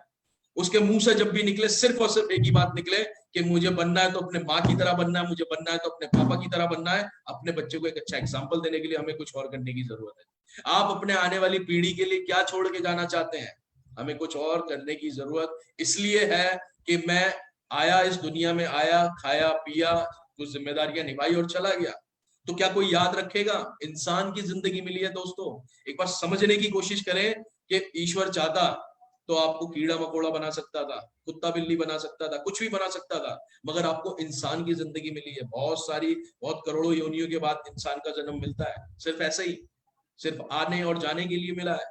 उसके मुंह से जब भी निकले सिर्फ और सिर्फ एक ही बात निकले कि मुझे बनना है तो अपने माँ की तरह बनना है, मुझे बनना है तो अपने पापा की तरह बनना है। अपने बच्चे को एक अच्छा एग्जाम्पल देने के लिए हमें कुछ और करने की जरूरत है। आप अपने आने वाली पीढ़ी के लिए क्या छोड़ के जाना चाहते हैं? हमें कुछ और करने की जरूरत इसलिए है कि मैं आया, इस दुनिया में आया, खाया पिया, कुछ जिम्मेदारियां निभाई और चला गया। तो क्या कोई याद रखेगा? इंसान की जिंदगी मिली है दोस्तों, एक बार समझने की कोशिश करें कि ईश्वर चाहता तो आपको कीड़ा मकोड़ा बना सकता था, कुत्ता बिल्ली बना सकता था, कुछ भी बना सकता था, मगर आपको इंसान की जिंदगी मिली है। बहुत सारी, बहुत करोड़ों योनियों के बाद इंसान का जन्म मिलता है, सिर्फ ऐसे ही, सिर्फ आने और जाने के लिए मिला है।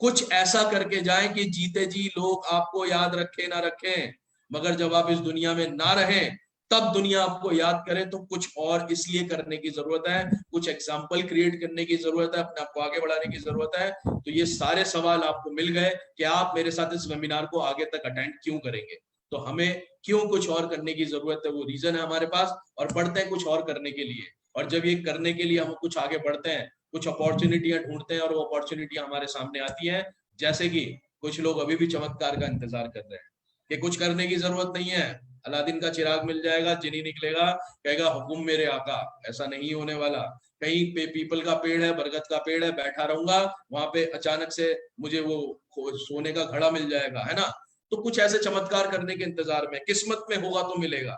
कुछ ऐसा करके जाएं कि जीते जी लोग आपको याद रखें ना रखें, मगर जब आप इस दुनिया में ना रहें तब दुनिया आपको याद करे। तो कुछ और इसलिए करने की जरूरत है, कुछ एग्जाम्पल क्रिएट करने की जरूरत है, अपने आप को आगे बढ़ाने की जरूरत है। तो ये सारे सवाल आपको मिल गए कि आप मेरे साथ इस वेबिनार को आगे तक अटेंड क्यों करेंगे। तो हमें क्यों कुछ और करने की जरूरत है, वो रीजन है हमारे पास, और बढ़ते हैं कुछ और करने के लिए। और जब ये करने के लिए हम कुछ आगे बढ़ते हैं, कुछ अपॉर्चुनिटियां ढूंढते हैं, और वो अपॉर्चुनिटियां हमारे सामने आती हैं, जैसे कि कुछ लोग अभी भी चमत्कार का इंतजार कर रहे हैं। कि कुछ करने की जरूरत नहीं है, अलादीन का चिराग मिल जाएगा, जिनी निकलेगा, कहेगा हुकुम मेरे आका। ऐसा नहीं होने वाला। कहीं पे पीपल का पेड़ है, बरगद का पेड़ है, बैठा रहूंगा, वहां पे अचानक से मुझे वो सोने का घड़ा मिल जाएगा, है ना। तो कुछ ऐसे चमत्कार करने के इंतजार में, किस्मत में होगा तो मिलेगा।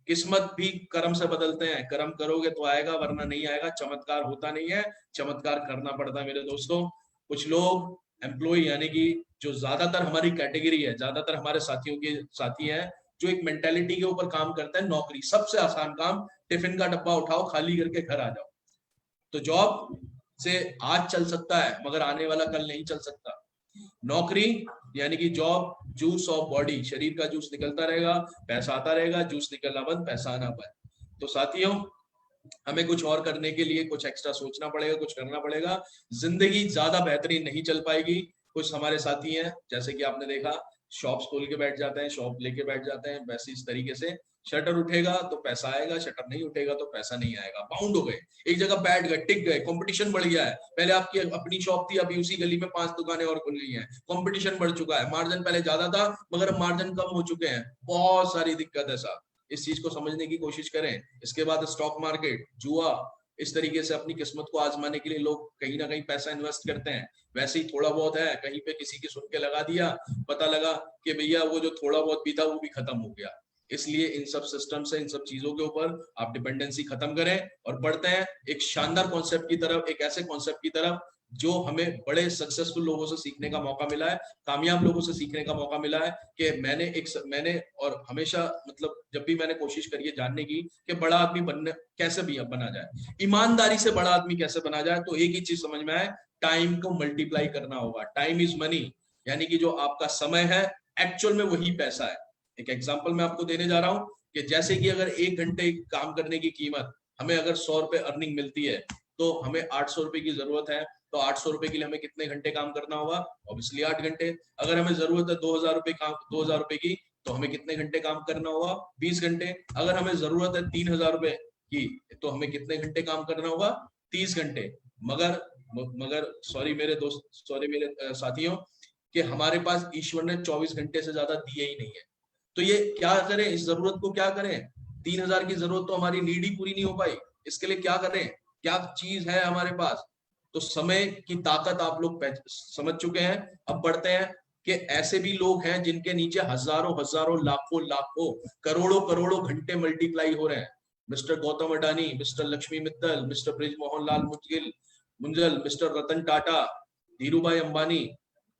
किस्मत भी कर्म से बदलते हैं, कर्म करोगे तो आएगा, वरना नहीं आएगा। चमत्कार होता नहीं है, चमत्कार करना पड़ता है मेरे दोस्तों। कुछ लोग एम्प्लॉय यानी कि जो ज्यादातर हमारी कैटेगरी है, ज्यादातर हमारे साथियों के साथी हैं, जो एक मेंटेलिटी के ऊपर काम करते हैं, नौकरी सबसे आसान काम, टिफिन का डब्बा उठाओ, खाली करके घर आ जाओ। तो जॉब से आज चल सकता है, मगर आने वाला कल नहीं चल सकता। नौकरी यानी कि जॉब, जूस ऑफ बॉडी, शरीर का जूस निकलता रहेगा, पैसा आता रहेगा, जूस निकलना बंद, पैसा आना बंद। तो साथियों, हमें कुछ और करने के लिए कुछ एक्स्ट्रा सोचना पड़ेगा, कुछ करना पड़ेगा। जिंदगी ज्यादा बेहतरीन नहीं चल पाएगी। कुछ हमारे साथी हैं, जैसे कि आपने देखा, शॉप्स खोल के बैठ जाते हैं, शॉप लेके बैठ जाते हैं, वैसे इस तरीके से शटर उठेगा तो पैसा आएगा, शटर नहीं उठेगा तो पैसा नहीं आएगा। बाउंड हो गए, एक जगह बैठ गए, टिक गए, कंपटीशन बढ़ गया है। पहले आपकी अपनी शॉप थी, अभी उसी गली में 5 दुकानें और खुल गई हैं, कंपटीशन बढ़ चुका है। मार्जिन पहले ज्यादा था, मगर मार्जिन कम हो चुके हैं। बहुत सारी दिक्कत है साहब, इस चीज को समझने की कोशिश करें। इसके बाद स्टॉक मार्केट, जुआ, इस तरीके से अपनी किस्मत को आजमाने के लिए लोग कहीं ना कहीं पैसा इन्वेस्ट करते हैं। वैसे ही थोड़ा बहुत है, कहीं पे किसी की सुन के लगा दिया, पता लगा कि भैया वो जो थोड़ा बहुत भी था वो भी खत्म हो गया। इसलिए इन सब सिस्टम से, इन सब चीजों के ऊपर आप डिपेंडेंसी खत्म करें और बढ़ते हैं एक शानदार कॉन्सेप्ट की तरफ, एक ऐसे कॉन्सेप्ट की तरफ जो हमें बड़े सक्सेसफुल लोगों से सीखने का मौका मिला है, कामयाब लोगों से सीखने का मौका मिला है। कि मैंने और हमेशा, मतलब जब भी मैंने कोशिश करी है जानने की कि बड़ा आदमी बनने कैसे भी बना जाए, ईमानदारी से बड़ा आदमी कैसे बना जाए, तो एक ही चीज समझ में आए, टाइम को मल्टीप्लाई करना होगा। टाइम इज मनी, यानी कि जो आपका समय है, एक्चुअल में वही पैसा है। एक एग्जांपल मैं आपको देने जा रहा हूं कि जैसे कि अगर 1 घंटे काम करने की कीमत हमें अगर 100 रुपए अर्निंग मिलती है, तो हमें 800 रुपए की जरूरत है। तो 800 रुपए के लिए हमें कितने घंटे काम करना होगा? ऑब्वियसली 8 घंटे। अगर हमें जरूरत है 2000 रुपए की, तो हमें कितने घंटे काम करना होगा? 20 घंटे। अगर हमें जरूरत है 3000 रुपए की, तो हमें कितने घंटे काम करना होगा? 30 घंटे। मगर मगर सॉरी मेरे दोस्त, सॉरी मेरे साथियों, कि हमारे पास ईश्वर ने 24 घंटे से ज्यादा दिए ही नहीं है। तो ये क्या करें, इस जरूरत को क्या करें? 3000 की जरूरत तो हमारी नीड ही पूरी नहीं हो पाई, इसके लिए क्या करें? क्या चीज है हमारे पास? तो समय की ताकत आप लोग समझ चुके हैं। अब बढ़ते हैं कि ऐसे भी लोग हैं जिनके नीचे हजारों हजारों, लाखों लाखों, करोड़ों करोड़ों घंटे मल्टीप्लाई हो रहे हैं। Mister Gautam Adani, mister Lakshmi Mittal, mister Brij Mohan Lal Munjal, mister Ratan Tata, Dhirubhai Ambani,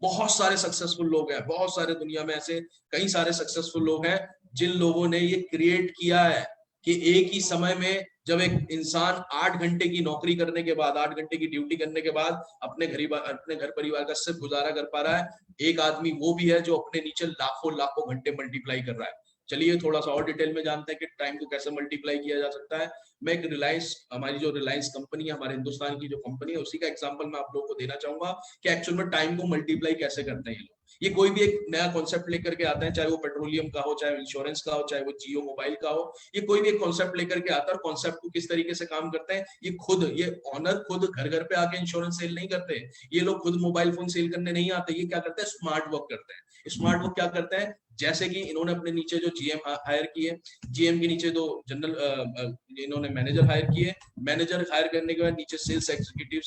बहुत सारे सक्सेसफुल लोग हैं। बहुत सारे दुनिया में ऐसे कई सारे सक्सेसफुल लोग हैं जिन लोगों ने ये क्रिएट किया है कि एक ही समय में जब एक इंसान 8 घंटे की नौकरी करने के बाद, 8 घंटे की ड्यूटी करने के बाद अपने घर परिवार का सिर्फ गुजारा कर पा रहा है, एक आदमी वो भी है जो अपने नीचे लाखों लाखों घंटे मल्टीप्लाई कर रहा है। चलिए थोड़ा सा और डिटेल में जानते हैं कि टाइम को कैसे मल्टीप्लाई किया जा सकता है। मैं एक रिलायंस, हमारी जो रिलायंस कंपनी है, हमारे हिंदुस्तान की जो कंपनी है, उसी का एग्जांपल मैं आप लोगों को देना चाहूंगा कि एक्चुअल में टाइम को मल्टीप्लाई कैसे करते हैं ये लोग। ये कोई भी एक नया कॉन्सेप्ट लेकर के आते हैं, चाहे वो पेट्रोलियम का हो, चाहे इंश्योरेंस का हो, चाहे वो जियो मोबाइल का हो, ये कोई भी एक कॉन्सेप्ट लेकर के आता है। कॉन्सेप्ट को किस तरीके से काम करते हैं, ये ऑनर खुद घर घर पे आके इंश्योरेंस सेल नहीं करते, ये लोग खुद मोबाइल फोन सेल करने नहीं आते। ये क्या करते हैं? स्मार्ट वर्क करते हैं। स्मार्ट वर्क क्या करते हैं? जैसे कि इन्होंने अपने नीचे जो जीएम हायर किए, जीएम के नीचे दो जनरल इन्होंने मैनेजर हायर किए, मैनेजर हायर करने के बाद नीचे सेल्स एग्जीक्यूटिव,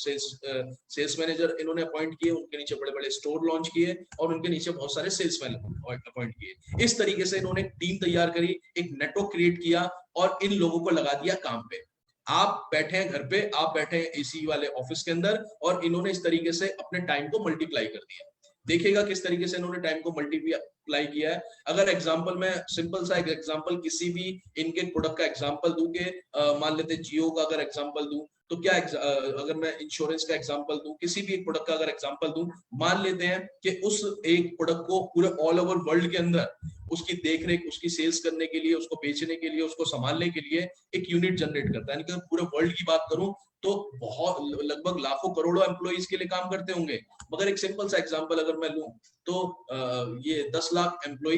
सेल्स मैनेजर इन्होंने अपॉइंट किए, उनके नीचे बड़े बड़े स्टोर लॉन्च किए और उनके नीचे बहुत सारे सेल्समैन अपॉइंट किए। इस तरीके से इन्होंने टीम तैयार करी, एक नेटवर्क क्रिएट किया और इन लोगों को लगा दिया काम पे। आप बैठे हैं घर पे, आप बैठे हैं एसी वाले ऑफिस के अंदर, और इन्होंने इस तरीके से अपने टाइम को मल्टीप्लाई कर दिया। देखिएगा किस तरीके से इन्होंने टाइम को मल्टीप्लाई किया है। अगर एग्जांपल में सिंपल सा एक एग्जांपल किसी भी इनके प्रोडक्ट का एग्जांपल दूं कि मान लेते जियो का अगर एग्जांपल दूं, तो क्या अगर मैं इंश्योरेंस का एग्जांपल दूं, किसी भी एक प्रोडक्ट का अगर एग्जांपल दूं, मान लेते हैं कि उस एक प्रोडक्ट को पूरे ऑल ओवर वर्ल्ड के अंदर उसकी देखरेख, उसकी सेल्स करने के लिए, उसको बेचने के लिए, उसको संभालने के लिए एक यूनिट जनरेट करता है। यानी कि पूरे वर्ल्ड की बात करूं तो बहुत लगभग लाखों करोड़ों एम्प्लॉइज के लिए काम करते होंगे। मगर एक सिंपल सा एग्जांपल अगर मैं लूं तो ये 10 लाख एम्प्लॉय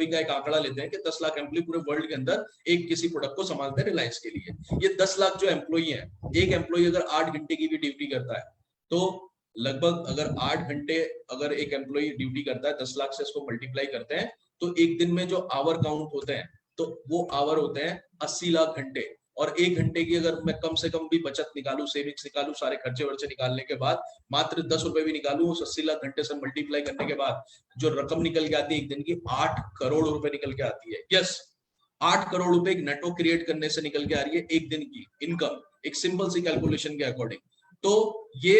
का एक आंकड़ा लेते हैं कि 10 लाख एम्प्लॉय पूरे वर्ल्ड के अंदर एक किसी प्रोडक्ट को संभालते हैं रिलायंस के लिए। ये 10 लाख जो एम्प्लॉय हैं, एक एम्प्लॉय अगर 8 घंटे की भी ड्यूटी करता है, तो लगभग अगर 8 घंटे अगर एक एम्प्लॉय ड्यूटी करता है, 10 लाख से इसको मल्टीप्लाई करते हैं तो एक दिन में जो आवर काउंट होते हैं तो वो आवर होते हैं 80 लाख घंटे। और 1 घंटे की अगर मैं कम से कम भी बचत निकालूं, सेविंग्स निकालूं, सारे खर्चे वर्चे निकालने के बाद मात्र 10 रुपए भी निकालूं, उस 80 लाख घंटे से मल्टीप्लाई करने के बाद जो रकम निकल के आती है एक दिन की 8 करोड़ रुपए निकल के आती है। यस, 8 करोड़ रुपए एक नेटवर्क क्रिएट करने से निकल के आ रही है एक दिन की इनकम, एक सिंपल सी कैलकुलेशन के अकॉर्डिंग। तो ये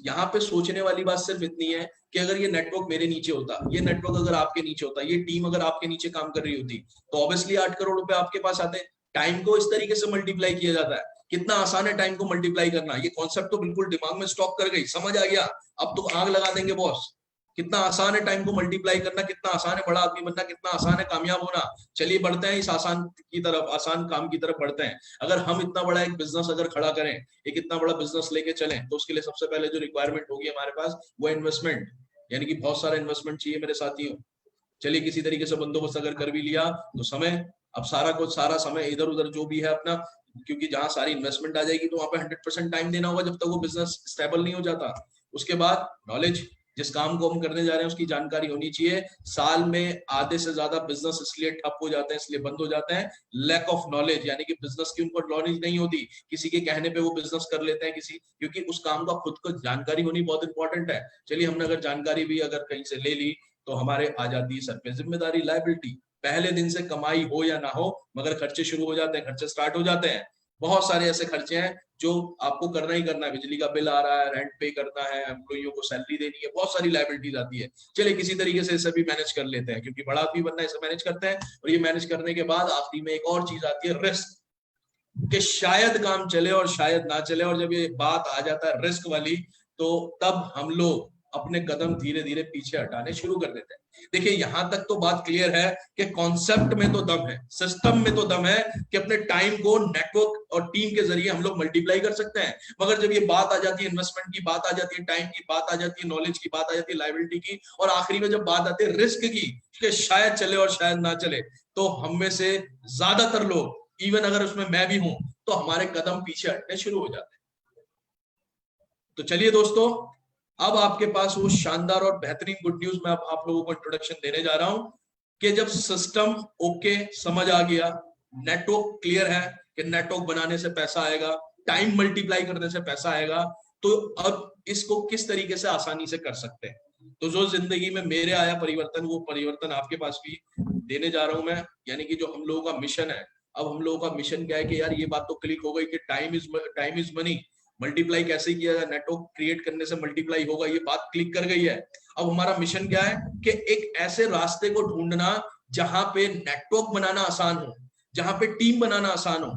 यहाँ पे सोचने वाली बात सिर्फ इतनी है कि अगर ये नेटवर्क मेरे नीचे होता, ये नेटवर्क अगर आपके नीचे होता, ये टीम अगर आपके नीचे काम कर रही होती तो ऑब्वियसली 8 करोड़ रुपए आपके पास आते। टाइम को इस तरीके से मल्टीप्लाई किया जाता है, कितना आसान है टाइम को मल्टीप्लाई करना। ये कॉन्सेप्ट तो बिल्कुल दिमाग में स्टॉक कर गई, समझ आ गया, अब तो आग लगा देंगे बॉस। कितना आसान है टाइम को मल्टीप्लाई करना, कितना आसान है बड़ा आदमी बनना, कितना आसान है कामयाब होना। चलिए बढ़ते हैं इस आसान की तरफ, आसान काम की तरफ बढ़ते हैं। अगर हम इतना बड़ा एक बिजनेस अगर खड़ा करें, एक इतना बड़ा बिजनेस लेके चलें, तो उसके लिए सबसे पहले जो रिक्वायरमेंट होगी हमारे पास वो इन्वेस्टमेंट, यानी कि बहुत सारा इन्वेस्टमेंट चाहिए मेरे साथियों। चलिए किसी तरीके से बंदोबस्त अगर कर भी लिया तो समय, अब सारा समय इधर उधर जो भी है अपना, क्योंकि जहां सारी इन्वेस्टमेंट आ जाएगी तो वहां पे 100% टाइम देना होगा जब तक वो बिजनेस स्टेबल नहीं हो जाता। उसके बाद नॉलेज, जिस काम को हम करने जा रहे हैं उसकी जानकारी होनी चाहिए। साल में आधे से ज्यादा बिजनेस इसलिए ठप हो जाते हैं, इसलिए बंद हो जाते हैं, लैक ऑफ नॉलेज, यानी कि बिजनेस की उनको नॉलेज नहीं होती, किसी के कहने पे वो बिजनेस कर लेते हैं किसी, क्योंकि उस काम का खुद को जानकारी होनी बहुत इंपॉर्टेंट है। चलिए हमने अगर जानकारी भी अगर कहीं से ले ली तो हमारे आ जाती है सर पे जिम्मेदारी, लायबिलिटी। पहले दिन से कमाई हो या ना हो मगर खर्चे शुरू हो जाते हैं, खर्चे स्टार्ट हो जाते हैं। बहुत सारे ऐसे खर्चे हैं जो आपको करना ही करना है, बिजली का बिल आ रहा है, रेंट पे करना है, एम्प्लॉइयों को सैलरी देनी है, बहुत सारी लायबिलिटीज आती है। चलिए किसी तरीके से इसे भी मैनेज कर लेते हैं, क्योंकि बड़ा आदमी बनना है, इसे मैनेज करते हैं। और ये मैनेज करने के बाद आखिरी में एक और चीज आती है, रिस्क, कि शायद काम चले और शायद ना चले। और जब ये बात आ जाता है रिस्क वाली, तो तब हम लोग अपने कदम धीरे धीरे पीछे हटाने शुरू कर देते हैं। देखिए यहां तक तो बात क्लियर है कि कॉन्सेप्ट में तो दम है, सिस्टम में तो दम है कि अपने टाइम को नेटवर्क और टीम के जरिए हम लोग मल्टीप्लाई कर सकते हैं। मगर जब ये बात आ जाती है इन्वेस्टमेंट की, बात आ जाती है टाइम की, बात आ जाती है नॉलेज की, बात आ जाती है लायबिलिटी की, और आखिरी में जब बात आती है रिस्क की कि शायद चले और शायद ना चले, तो हम में से ज्यादातर लोग, इवन अगर उसमें मैं भी हूं, तो हमारे कदम पीछे हटने शुरू हो जाते हैं। तो चलिए दोस्तों, अब आपके पास वो शानदार और बेहतरीन गुड न्यूज मैं आप लोगों को इंट्रोडक्शन देने जा रहा हूं कि जब सिस्टम ओके समझ आ गया, नेटवर्क क्लियर है कि नेटवर्क बनाने से पैसा आएगा, टाइम मल्टीप्लाई करने से पैसा आएगा, तो अब इसको किस तरीके से आसानी से कर सकते हैं। तो जो जिंदगी में मेरे आया परिवर्तन, वो परिवर्तन आपके पास भी देने जा रहा हूं मैं। यानी कि जो हम लोगों का मिशन है, अब हम लोगों का मिशन क्या है कि यार ये बात तो क्लिक हो गई कि टाइम इज मनी, मल्टीप्लाई कैसे किया जाए, नेटवर्क क्रिएट करने से मल्टीप्लाई होगा, ये बात क्लिक कर गई है। अब हमारा मिशन क्या है कि एक ऐसे रास्ते को ढूंढना जहां पे नेटवर्क बनाना आसान हो, जहां पे टीम बनाना आसान हो,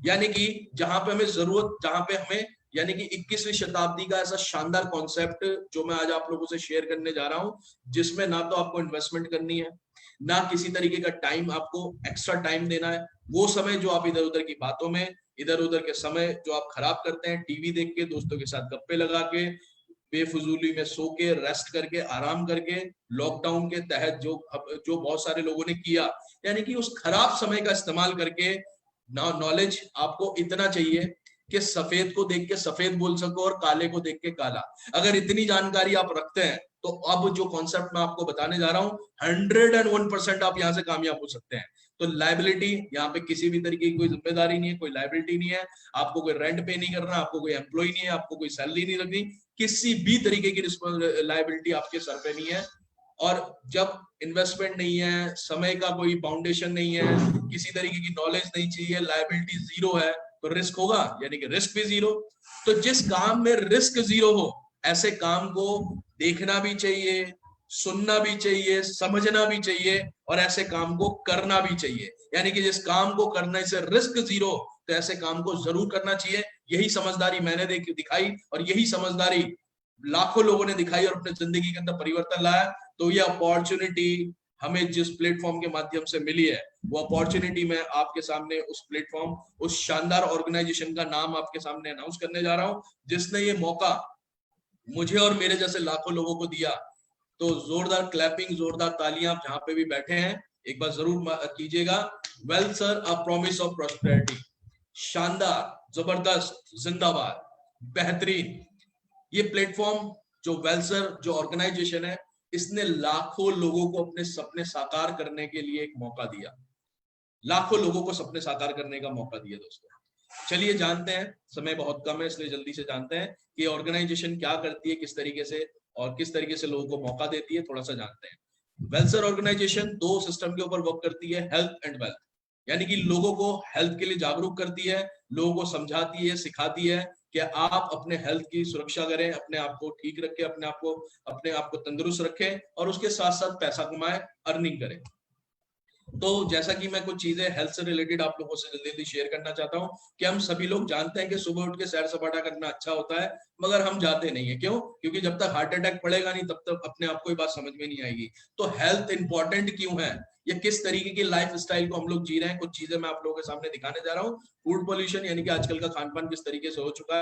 यानी कि जहां पे हमें जरूरत, जहां पे हमें, यानी कि 21वीं शताब्दी का ऐसा शानदार कॉन्सेप्ट जो मैं आज आप लोगों से शेयर करने जा रहा हूं, जिसमें ना तो आपको इन्वेस्टमेंट करनी है, ना किसी तरीके का टाइम आपको एक्स्ट्रा टाइम देना है। वो समय जो आप इधर उधर की बातों में, इधर उधर के समय जो आप खराब करते हैं, टीवी देख के, दोस्तों के साथ गप्पे लगा के, बेफजूली में सो के, रेस्ट करके, आराम करके, लॉकडाउन के तहत जो बहुत सारे लोगों ने किया, यानी कि उस खराब समय का इस्तेमाल करके नॉलेज आपको इतना चाहिए कि सफेद को देख के सफेद बोल सको और काले को देख के काला। अगर इतनी जानकारी आप रखते हैं तो अब जो कॉन्सेप्ट मैं आपको बताने जा रहा हूं, 101% आप यहां से कामयाब हो सकते हैं। तो लायबिलिटी, यहाँ पे किसी भी तरीके की कोई जिम्मेदारी नहीं है, कोई लायबिलिटी नहीं है, आपको कोई रेंट पे नहीं करना, आपको कोई एम्प्लॉय नहीं है, आपको कोई सैलरी नहीं रखनी, किसी भी तरीके की लायबिलिटी आपके सर पे नहीं है। और जब इन्वेस्टमेंट नहीं है, समय का कोई फाउंडेशन नहीं है, किसी तरीके की नॉलेज नहीं चाहिए, लायबिलिटी जीरो है, तो रिस्क होगा, यानी कि रिस्क भी जीरो। तो जिस काम में रिस्क जीरो हो, ऐसे काम को देखना भी चाहिए, सुनना भी चाहिए, समझना भी चाहिए, और ऐसे काम को करना भी चाहिए। यानी कि जिस काम को करने से रिस्क जीरो, तो ऐसे काम को जरूर करना चाहिए। यही समझदारी मैंने दिखाई, और यही समझदारी लाखों लोगों ने दिखाई और अपने जिंदगी के अंदर परिवर्तन लाया। तो ये अपॉर्चुनिटी हमें जिस प्लेटफॉर्म के माध्यम से मिली है, वो अपॉर्चुनिटी मैं आपके सामने उस प्लेटफॉर्म, उस शानदार ऑर्गेनाइजेशन का नाम आपके सामने अनाउंस करने जा रहा हूं, जिसने ये मौका मुझे और मेरे जैसे लाखों लोगों को दिया। तो जोरदार क्लैपिंग, जोरदार तालियां जहां पे भी बैठे हैं एक बार जरूर कीजिएगा। Well sir, a promise of prosperity, शानदार, जबरदस्त, जिंदाबाद, बेहतरीन। ये प्लेटफॉर्म जो वेलसर जो ऑर्गेनाइजेशन है, इसने लाखों लोगों को अपने सपने साकार करने के लिए एक मौका दिया, लाखों लोगों को सपने साकार करने का मौका दिया दोस्तों। चलिए जानते हैं, समय बहुत कम है इसलिए जल्दी से जानते हैं कि ऑर्गेनाइजेशन क्या करती है, किस तरीके से और किस तरीके से लोगों को मौका देती है, थोड़ा सा जानते हैं। वेलसर ऑर्गेनाइजेशन 2 सिस्टम के ऊपर वर्क करती है, हेल्थ एंड वेल्थ, यानी कि लोगों को हेल्थ के लिए जागरूक करती है, लोगों को समझाती है, सिखाती है कि आप अपने हेल्थ की सुरक्षा करें, अपने आप को ठीक रखें, अपने आप को तंदुरुस्त रखें और उसके साथ साथ पैसा कमाएं, अर्निंग करें। तो जैसा कि मैं कुछ चीजें हेल्थ से रिलेटेड आप लोगों से जल्दी जल्दी शेयर करना चाहता हूं कि हम सभी लोग जानते हैं कि सुबह उठ के सैर सपाटा करना अच्छा होता है, मगर हम जाते नहीं है। क्यों? क्योंकि जब तक हार्ट अटैक पड़ेगा नहीं तब तक अपने आप को ये बात समझ में नहीं आएगी। तो हेल्थ इंपॉर्टेंट क्यों है, ये किस तरीके की लाइफ स्टाइल को हम लोग जी रहे हैं, कुछ चीजें मैं आप लोगों के सामने दिखाने जा रहा हूँ। फूड पॉल्यूशन यानी कि आजकल का खान पान किस तरीके से हो चुका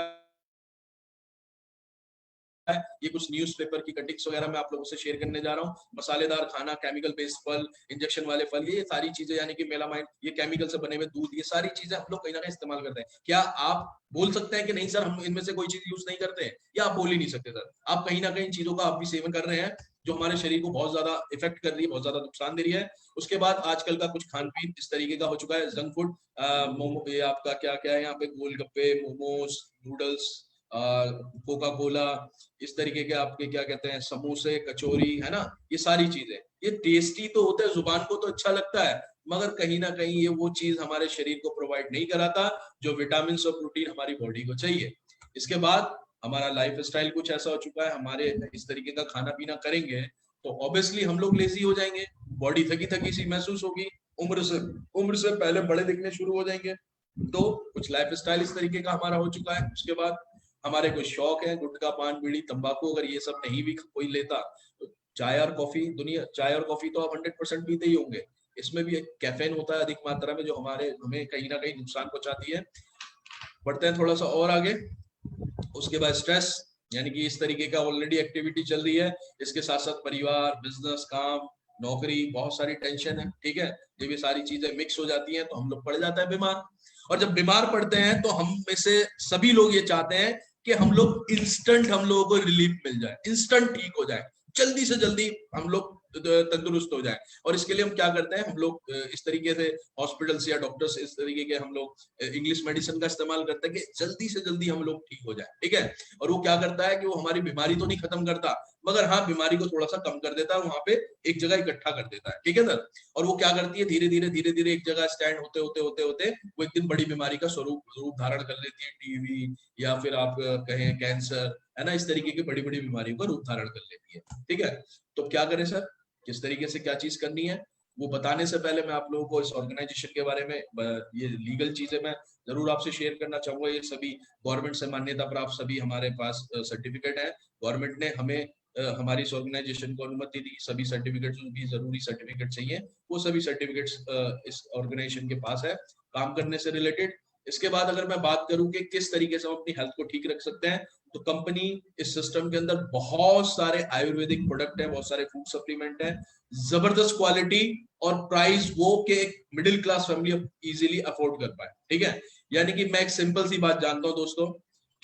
है, ये कुछ न्यूज़पेपर की कटिंग्स वगैरह मैं आप लोगों से शेयर करने जा रहा हूँ। मसालेदार खाना, केमिकल बेस्ड फल, इंजेक्शन वाले फल, ये सारी चीजें यानी कि मेलामाइन, ये केमिकल से बने हुए दूध, ये सारी चीजें हम लोग कहीं ना कहीं इस्तेमाल करते हैं। क्या आप बोल सकते हैं कि नहीं सर हम इनमें से कोई चीज यूज नहीं करते हैं? या आप बोल ही नहीं सकते सर, आप कहीं ना कहीं चीजों का आप भी सेवन कर रहे हैं जो हमारे शरीर को बहुत ज्यादा इफेक्ट कर रही है, बहुत ज्यादा नुकसान दे रही है। उसके बाद आजकल का कुछ खान पीन इस तरीके का हो चुका है, जंक फूड, मोमो, ये आपका क्या क्या है यहाँ पे, गोलगप्पे, मोमोज, नूडल्स, कोका कोला, इस तरीके के आपके क्या कहते हैं, समोसे, कचौरी, है ना, ये सारी चीजें, ये टेस्टी तो होते हैं, जुबान को तो अच्छा लगता है, मगर कहीं ना कहीं ये वो चीज हमारे शरीर को प्रोवाइड नहीं कराता जो विटामिन और प्रोटीन हमारी बॉडी को चाहिए। इसके बाद हमारा लाइफ स्टाइल कुछ ऐसा हो चुका है, हमारे इस तरीके का खाना पीना करेंगे तो ऑब्वियसली हम लोग लेजी हो जाएंगे, बॉडी थकी थकी सी महसूस होगी, उम्र से पहले बड़े दिखने शुरू हो जाएंगे। तो कुछ लाइफ स्टाइल इस तरीके का हमारा हो चुका है। उसके बाद हमारे कुछ शौक है, गुटखा, पान, बीड़ी, तंबाकू, अगर ये सब नहीं भी कोई लेता तो चाय और कॉफी, दुनिया चाय और कॉफी तो आप 100% पीते ही होंगे, इसमें भी एक कैफीन होता है अधिक मात्रा में जो हमें कहीं ना कहीं नुकसान पहुंचाती है। बढ़ते हैं थोड़ा सा और आगे। उसके बाद स्ट्रेस, यानी कि इस तरीके का ऑलरेडी एक्टिविटी चल रही है, इसके साथ साथ परिवार, बिजनेस, काम, नौकरी, बहुत सारी टेंशन है, ठीक है, जब ये सारी चीजें मिक्स हो जाती हैं तो हम लोग पड़ जाता है बीमार। और जब बीमार पड़ते हैं तो हम में से सभी लोग ये चाहते हैं कि हम लोग इंस्टेंट, हम लोगों को रिलीफ मिल जाए, इंस्टेंट ठीक हो जाए, जल्दी से जल्दी हम लोग तंदुरुस्त हो जाए। और इसके लिए हम क्या करते हैं, हम लोग इस तरीके से हॉस्पिटल्स या डॉक्टर्स, इस तरीके के हम लोग इंग्लिश मेडिसिन का इस्तेमाल करते हैं कि जल्दी से जल्दी हम लोग ठीक हो जाए, ठीक है। और वो क्या करता है कि वो हमारी बीमारी तो नहीं खत्म करता, मगर हाँ बीमारी को थोड़ा सा कम कर देता है, वहां पे एक जगह इकट्ठा कर देता है, ठीक है सर। और वो क्या करती है, धीरे धीरे एक जगह स्टैंड होते होते होते होते वो एक दिन बड़ी बीमारी का रूप धारण कर लेती है, टीवी या फिर आप कहें कैंसर, है ना, इस तरीके की बड़ी बड़ी बीमारियों का रूप धारण कर लेती है, ठीक है। तो क्या करें सर, किस तरीके से क्या चीज करनी है, वो बताने से पहले मैं आप लोगों को इस ऑर्गेनाइजेशन के बारे में, ये लीगल चीजें मैं जरूर आपसे शेयर करना चाहूंगा। ये सभी गवर्नमेंट से मान्यता प्राप्त सभी हमारे पास सर्टिफिकेट है, गवर्नमेंट ने हमें हमारी इस ऑर्गेनाइजेशन को अनुमति दी, सभी सर्टिफिकेट जो भी जरूरी सर्टिफिकेट चाहिए वो सभी सर्टिफिकेट्स इस ऑर्गेनाइजेशन के पास है काम करने से रिलेटेड। इसके बाद अगर मैं बात करूं कि किस तरीके से हम अपनी हेल्थ को ठीक रख सकते हैं, तो कंपनी इस सिस्टम के अंदर बहुत सारे आयुर्वेदिक प्रोडक्ट है, बहुत सारे फूड सप्लीमेंट है, जबरदस्त क्वालिटी और प्राइस वो के एक middle class family easily afford कर पाए, ठीक है। यानी कि मैं एक सिंपल सी बात जानता हूं दोस्तों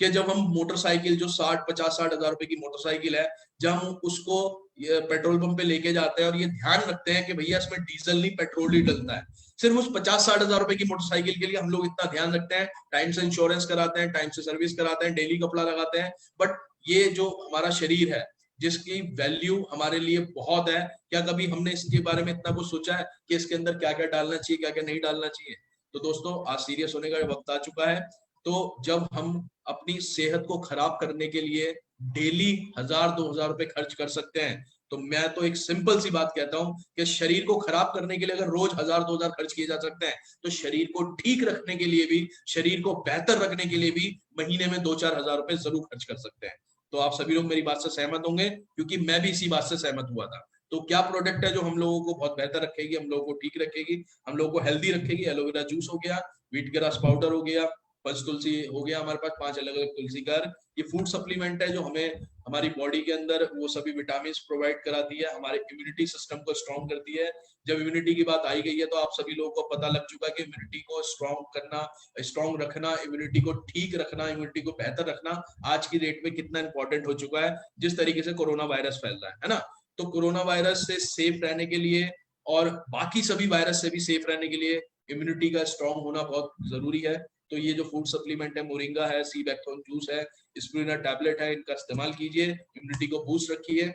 कि जब हम मोटरसाइकिल जो 60-50-60 हजार रुपए की मोटरसाइकिल है, जब हम उसको पेट्रोल पंप पे लेके जाते हैं और ये ध्यान रखते हैं कि भैया इसमें डीजल नहीं पेट्रोल ही डलता है, सिर्फ उस 50-60 हजार रुपए की मोटरसाइकिल के लिए हम लोग इतना ध्यान रखते हैं, टाइम से इंश्योरेंस कराते हैं, टाइम से सर्विस कराते हैं, डेली कपड़ा लगाते हैं। बट ये जो हमारा शरीर है जिसकी वैल्यू हमारे लिए बहुत है, क्या कभी हमने इसके बारे में इतना कुछ सोचा है कि इसके अंदर क्या क्या डालना चाहिए, क्या क्या नहीं डालना चाहिए? तो दोस्तों आज सीरियस होने का वक्त आ चुका है। तो जब हम अपनी सेहत को खराब करने के लिए डेली 1000-2000 रुपए खर्च कर सकते हैं, तो मैं तो एक सिंपल सी बात कहता हूं कि शरीर को खराब करने के लिए अगर रोज 1000-2000 खर्च किए जा सकते हैं, तो शरीर को ठीक रखने के लिए भी, शरीर को बेहतर रखने के लिए भी महीने में 2-4 हजार रुपए जरूर खर्च कर सकते हैं। तो आप सभी लोग मेरी बात से सहमत होंगे, क्योंकि मैं भी इसी बात से सहमत हुआ था। तो क्या प्रोडक्ट है जो हम लोगों को बहुत बेहतर रखेगी, हम लोगों को ठीक रखेगी, हम लोगों को हेल्दी रखेगी? एलोवेरा जूस हो गया, व्हीट ग्रास पाउडर हो गया, पंचतुलसी हो गया हमारे पास, 5 अलग अलग तुलसी का अर्क। ये फूड सप्लीमेंट है जो हमें हमारी बॉडी के अंदर वो सभी विटामिन प्रोवाइड कराती है, हमारे इम्यूनिटी सिस्टम को स्ट्रॉन्ग करती है। जब इम्यूनिटी की बात आई गई है तो आप सभी लोगों को पता लग चुका है कि इम्यूनिटी को स्ट्रॉन्ग करना, स्ट्रॉन्ग रखना, इम्यूनिटी को ठीक रखना, इम्यूनिटी को बेहतर रखना आज की डेट में कितना इंपॉर्टेंट हो चुका है, जिस तरीके से कोरोना वायरस फैल रहा है ना। तो कोरोना वायरस से सेफ रहने के लिए और बाकी सभी वायरस से भी सेफ रहने के लिए इम्यूनिटी का स्ट्रॉन्ग होना बहुत जरूरी है। तो ये जो फूड सप्लीमेंट है, मोरिंगा है, सी बैकथोन जूस है, स्प्रूलिना टैबलेट है, इनका इस्तेमाल कीजिए, इम्यूनिटी को बूस्ट रखिए।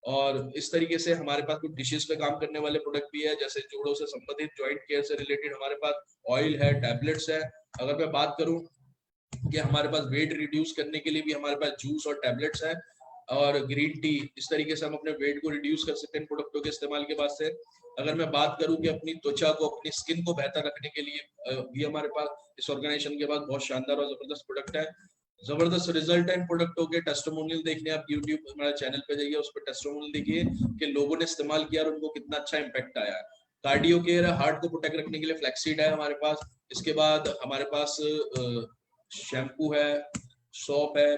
और इस तरीके से हमारे पास कुछ डिशेस पे काम करने वाले प्रोडक्ट भी है, जैसे जोड़ों से संबंधित, जॉइंट केयर से रिलेटेड हमारे पास ऑयल है, टैबलेट्स है। अगर मैं बात करूं कि हमारे पास वेट रिड्यूस करने के लिए भी हमारे पास जूस और टैबलेट्स है और ग्रीन टी, इस तरीके से हम अपने वेट को रिड्यूस कर सकते हैं प्रोडक्टों के इस्तेमाल के बाद से। अगर मैं बात करूं कि अपनी त्वचा को, अपनी स्किन को बेहतर रखने के लिए भी हमारे पास इस ऑर्गेनाइजेशन के पास बहुत शानदार और जबरदस्त प्रोडक्ट है। जबरदस्त रिजल्ट है इन प्रोडक्टों के। टेस्टिमोनियल देखने आप यूट्यूब हमारे चैनल पे जाइए, उस पर टेस्टिमोनियल देखिए कि लोगों ने इस्तेमाल किया और उनको कितना अच्छा इम्पैक्ट आया है। कार्डियो केयर है, हार्ट को प्रोटेक्ट रखने के लिए फ्लैक्सीड है हमारे पास। इसके बाद हमारे पास शैम्पू है, सोप है,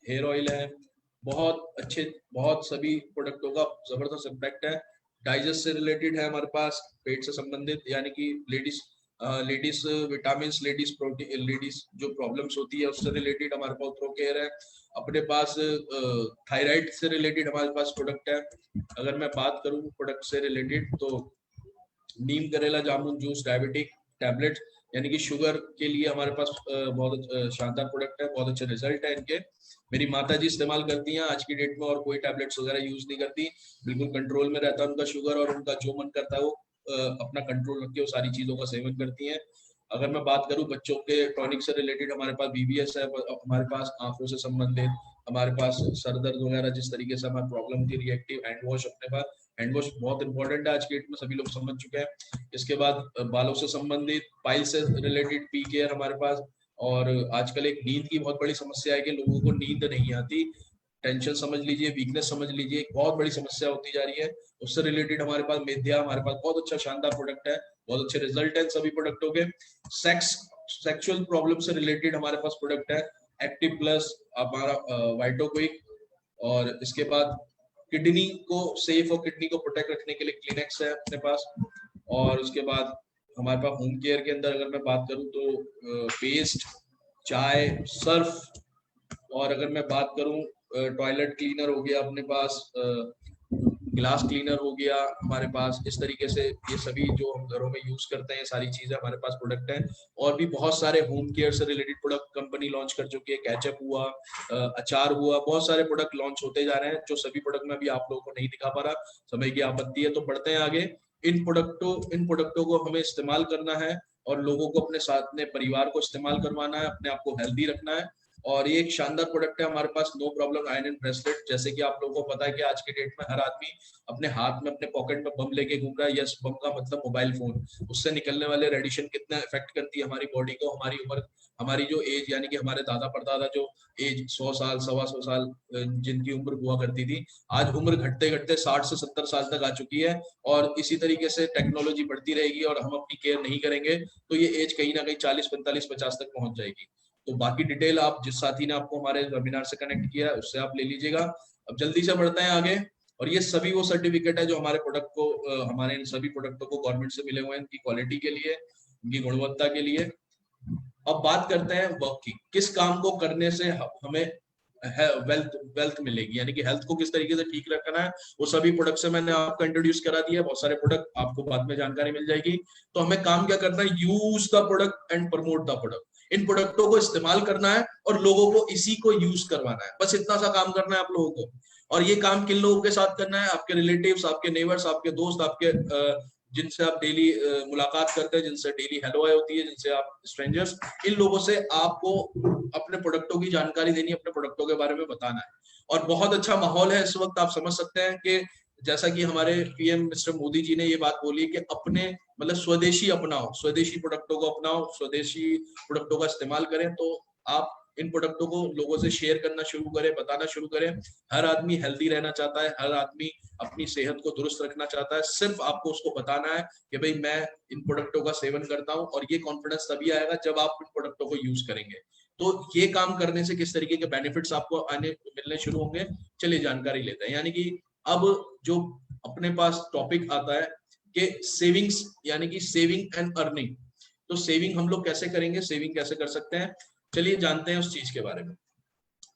हेयर ऑयल है, बहुत अच्छे, बहुत सभी प्रोडक्टों का जबरदस्त इम्पैक्ट है। डाइजेस्ट से रिलेटेड है हमारे पास, पेट से संबंधित, यानी कि ladies vitamin, ladies protein, ladies जो प्रॉब्लम्स होती है उससे रिलेटेड हमारे पास थ्रो केयर है। अपने पास थायराइड से रिलेटेड हमारे पास प्रोडक्ट है। अगर मैं बात करूं प्रोडक्ट से रिलेटेड तो नीम करेला जामुन जूस, डायबिटिक टैबलेट, यानी कि शुगर के लिए हमारे पास बहुत शानदार प्रोडक्ट है, बहुत अच्छे रिजल्ट है इनके। मेरी माता जी इस्तेमाल करती हैं आज की डेट में और कोई टैबलेट्स वगैरह यूज नहीं करती, बिल्कुल कंट्रोल में रहता है उनका शुगर और उनका जो मन करता है वो अपना कंट्रोल रख के वो सारी चीजों का सेवन करती हैं। अगर मैं बात करूं बच्चों के टॉनिक से रिलेटेड, हमारे पास बीबीएस है, हमारे पास आंखों से संबंधित, हमारे पास सर दर्द वगैरह जिस तरीके से हमारी प्रॉब्लम थी, रिएक्टिव हैंड वॉश अपने पास, हैंड वॉश बहुत इंपॉर्टेंट है आज के डेट में, सभी लोग समझ चुके हैं। इसके बाद बालों से संबंधित, पाइल से रिलेटेड पी केयर हमारे पास। और आजकल एक नींद की बहुत बड़ी समस्या है कि लोगों को नींद नहीं आती, टेंशन समझ लीजिए, वीकनेस समझ लीजिए, एक बहुत बड़ी समस्या होती जा रही है। उससे रिलेटेड हमारे पास मेधिया, हमारे पास बहुत अच्छा शानदार प्रोडक्ट है, बहुत अच्छे रिजल्ट है सभी प्रोडक्टों के। सेक्सुअल प्रॉब्लम से रिलेटेड हमारे पास प्रोडक्ट है, एक्टिव प्लस, हमारा वाइटोक्विक। और इसके बाद किडनी को सेफ और किडनी को प्रोटेक्ट रखने के लिए क्लिनेक्स है अपने पास। और उसके बाद हमारे पास होम केयर के अंदर अगर मैं बात करूं तो पेस्ट, चाय, सर्फ, और अगर मैं बात करूं टॉयलेट क्लीनर हो गया अपने पास, ग्लास क्लीनर हो गया हमारे पास। इस तरीके से ये सभी जो हम घरों में यूज करते हैं सारी चीजें हमारे पास प्रोडक्ट हैं। और भी बहुत सारे होम केयर से रिलेटेड प्रोडक्ट कंपनी लॉन्च कर चुकी है, केचप हुआ, अचार हुआ, बहुत सारे प्रोडक्ट लॉन्च होते जा रहे हैं, जो सभी प्रोडक्ट में अभी आप लोगों को नहीं दिखा पा रहा, समय की आपत्ति है। तो बढ़ते हैं आगे। इन प्रोडक्टों को हमें इस्तेमाल करना है और लोगों को अपने साथ में, परिवार को इस्तेमाल करवाना है, अपने आप को हेल्दी रखना है। और ये एक शानदार प्रोडक्ट है हमारे पास, नो प्रॉब्लम आयरन ब्रेसलेट। जैसे कि आप लोगों को पता है कि आज के डेट में हर आदमी अपने हाथ में, अपने पॉकेट में बम लेके घूम रहा है। यस, बम का मतलब मोबाइल फोन। उससे निकलने वाले रेडिएशन कितना इफेक्ट करती है हमारी बॉडी को, हमारी उम्र, हमारी जो एज, यानी कि हमारे दादा परदादा जो एज 100 साल, 125 साल जिनकी उम्र हुआ करती थी, आज उम्र घटते घटते 60 से 70 साल तक आ चुकी है। और इसी तरीके से टेक्नोलॉजी बढ़ती रहेगी और हम अपनी केयर नहीं करेंगे तो ये एज कहीं ना कहीं 40, 45, 50 तक पहुंच जाएगी। तो बाकी डिटेल आप, जिस साथी ने आपको हमारे वेबिनार से कनेक्ट किया है उससे आप ले लीजिएगा। अब जल्दी से बढ़ते हैं आगे। और ये सभी वो सर्टिफिकेट है जो हमारे प्रोडक्ट को, हमारे इन सभी प्रोडक्टों को गवर्नमेंट से मिले हुए हैं, इनकी क्वालिटी के लिए, इनकी गुणवत्ता के लिए। अब बात करते हैं वर्क की, किस काम को करने से हमें वेल्थ मिलेगी, यानी कि हेल्थ को किस तरीके से ठीक रखना है। वो सभी प्रोडक्ट से मैंने आपको इंट्रोड्यूस करा दिया, बहुत सारे प्रोडक्ट आपको बाद में जानकारी मिल जाएगी। तो हमें काम क्या करना है, use the product and promote the product. इन प्रोडक्टों को इस्तेमाल करना है और लोगों को इसी को यूज करवाना है, बस इतना सा काम करना है आप लोगों को। और ये काम किन लोगों के साथ करना है, आपके रिलेटिव्स, आपके नेबर्स, आपके दोस्त, आपके जिनसे आप डेली मुलाकात करते हैं, जिनसे डेली हेलो हाय होती है, जिनसे आप स्ट्रेंजर्स, इन लोगों से आपको अपने प्रोडक्टों की जानकारी देनी, अपने प्रोडक्टों के बारे में बताना है। और बहुत अच्छा माहौल है इस वक्त, आप समझ सकते हैं कि जैसा कि हमारे पीएम मिस्टर मोदी जी ने ये बात बोली कि अपने, मतलब स्वदेशी अपनाओ, स्वदेशी प्रोडक्टों को अपनाओ, स्वदेशी प्रोडक्टों का इस्तेमाल करें, तो आप इन प्रोडक्टों को लोगों से शेयर करना शुरू करें, बताना शुरू करें। हर आदमी हेल्दी रहना चाहता है, हर आदमी अपनी सेहत को दुरुस्त रखना चाहता है। सिर्फ आपको उसको बताना है कि भाई मैं इन प्रोडक्टों का सेवन करता हूं, और ये कॉन्फिडेंस तभी आएगा जब आप इन प्रोडक्टों को यूज करेंगे। तो ये काम करने से किस तरीके के बेनिफिट्स आपको आने मिलने शुरू होंगे, चलिए जानकारी लेते हैं। यानी कि अब जो अपने पास टॉपिक आता है कि सेविंग्स, यानी कि सेविंग एंड अर्निंग। तो सेविंग हम लोग कैसे करेंगे, सेविंग कैसे कर सकते हैं, चलिए जानते हैं उस चीज के बारे में।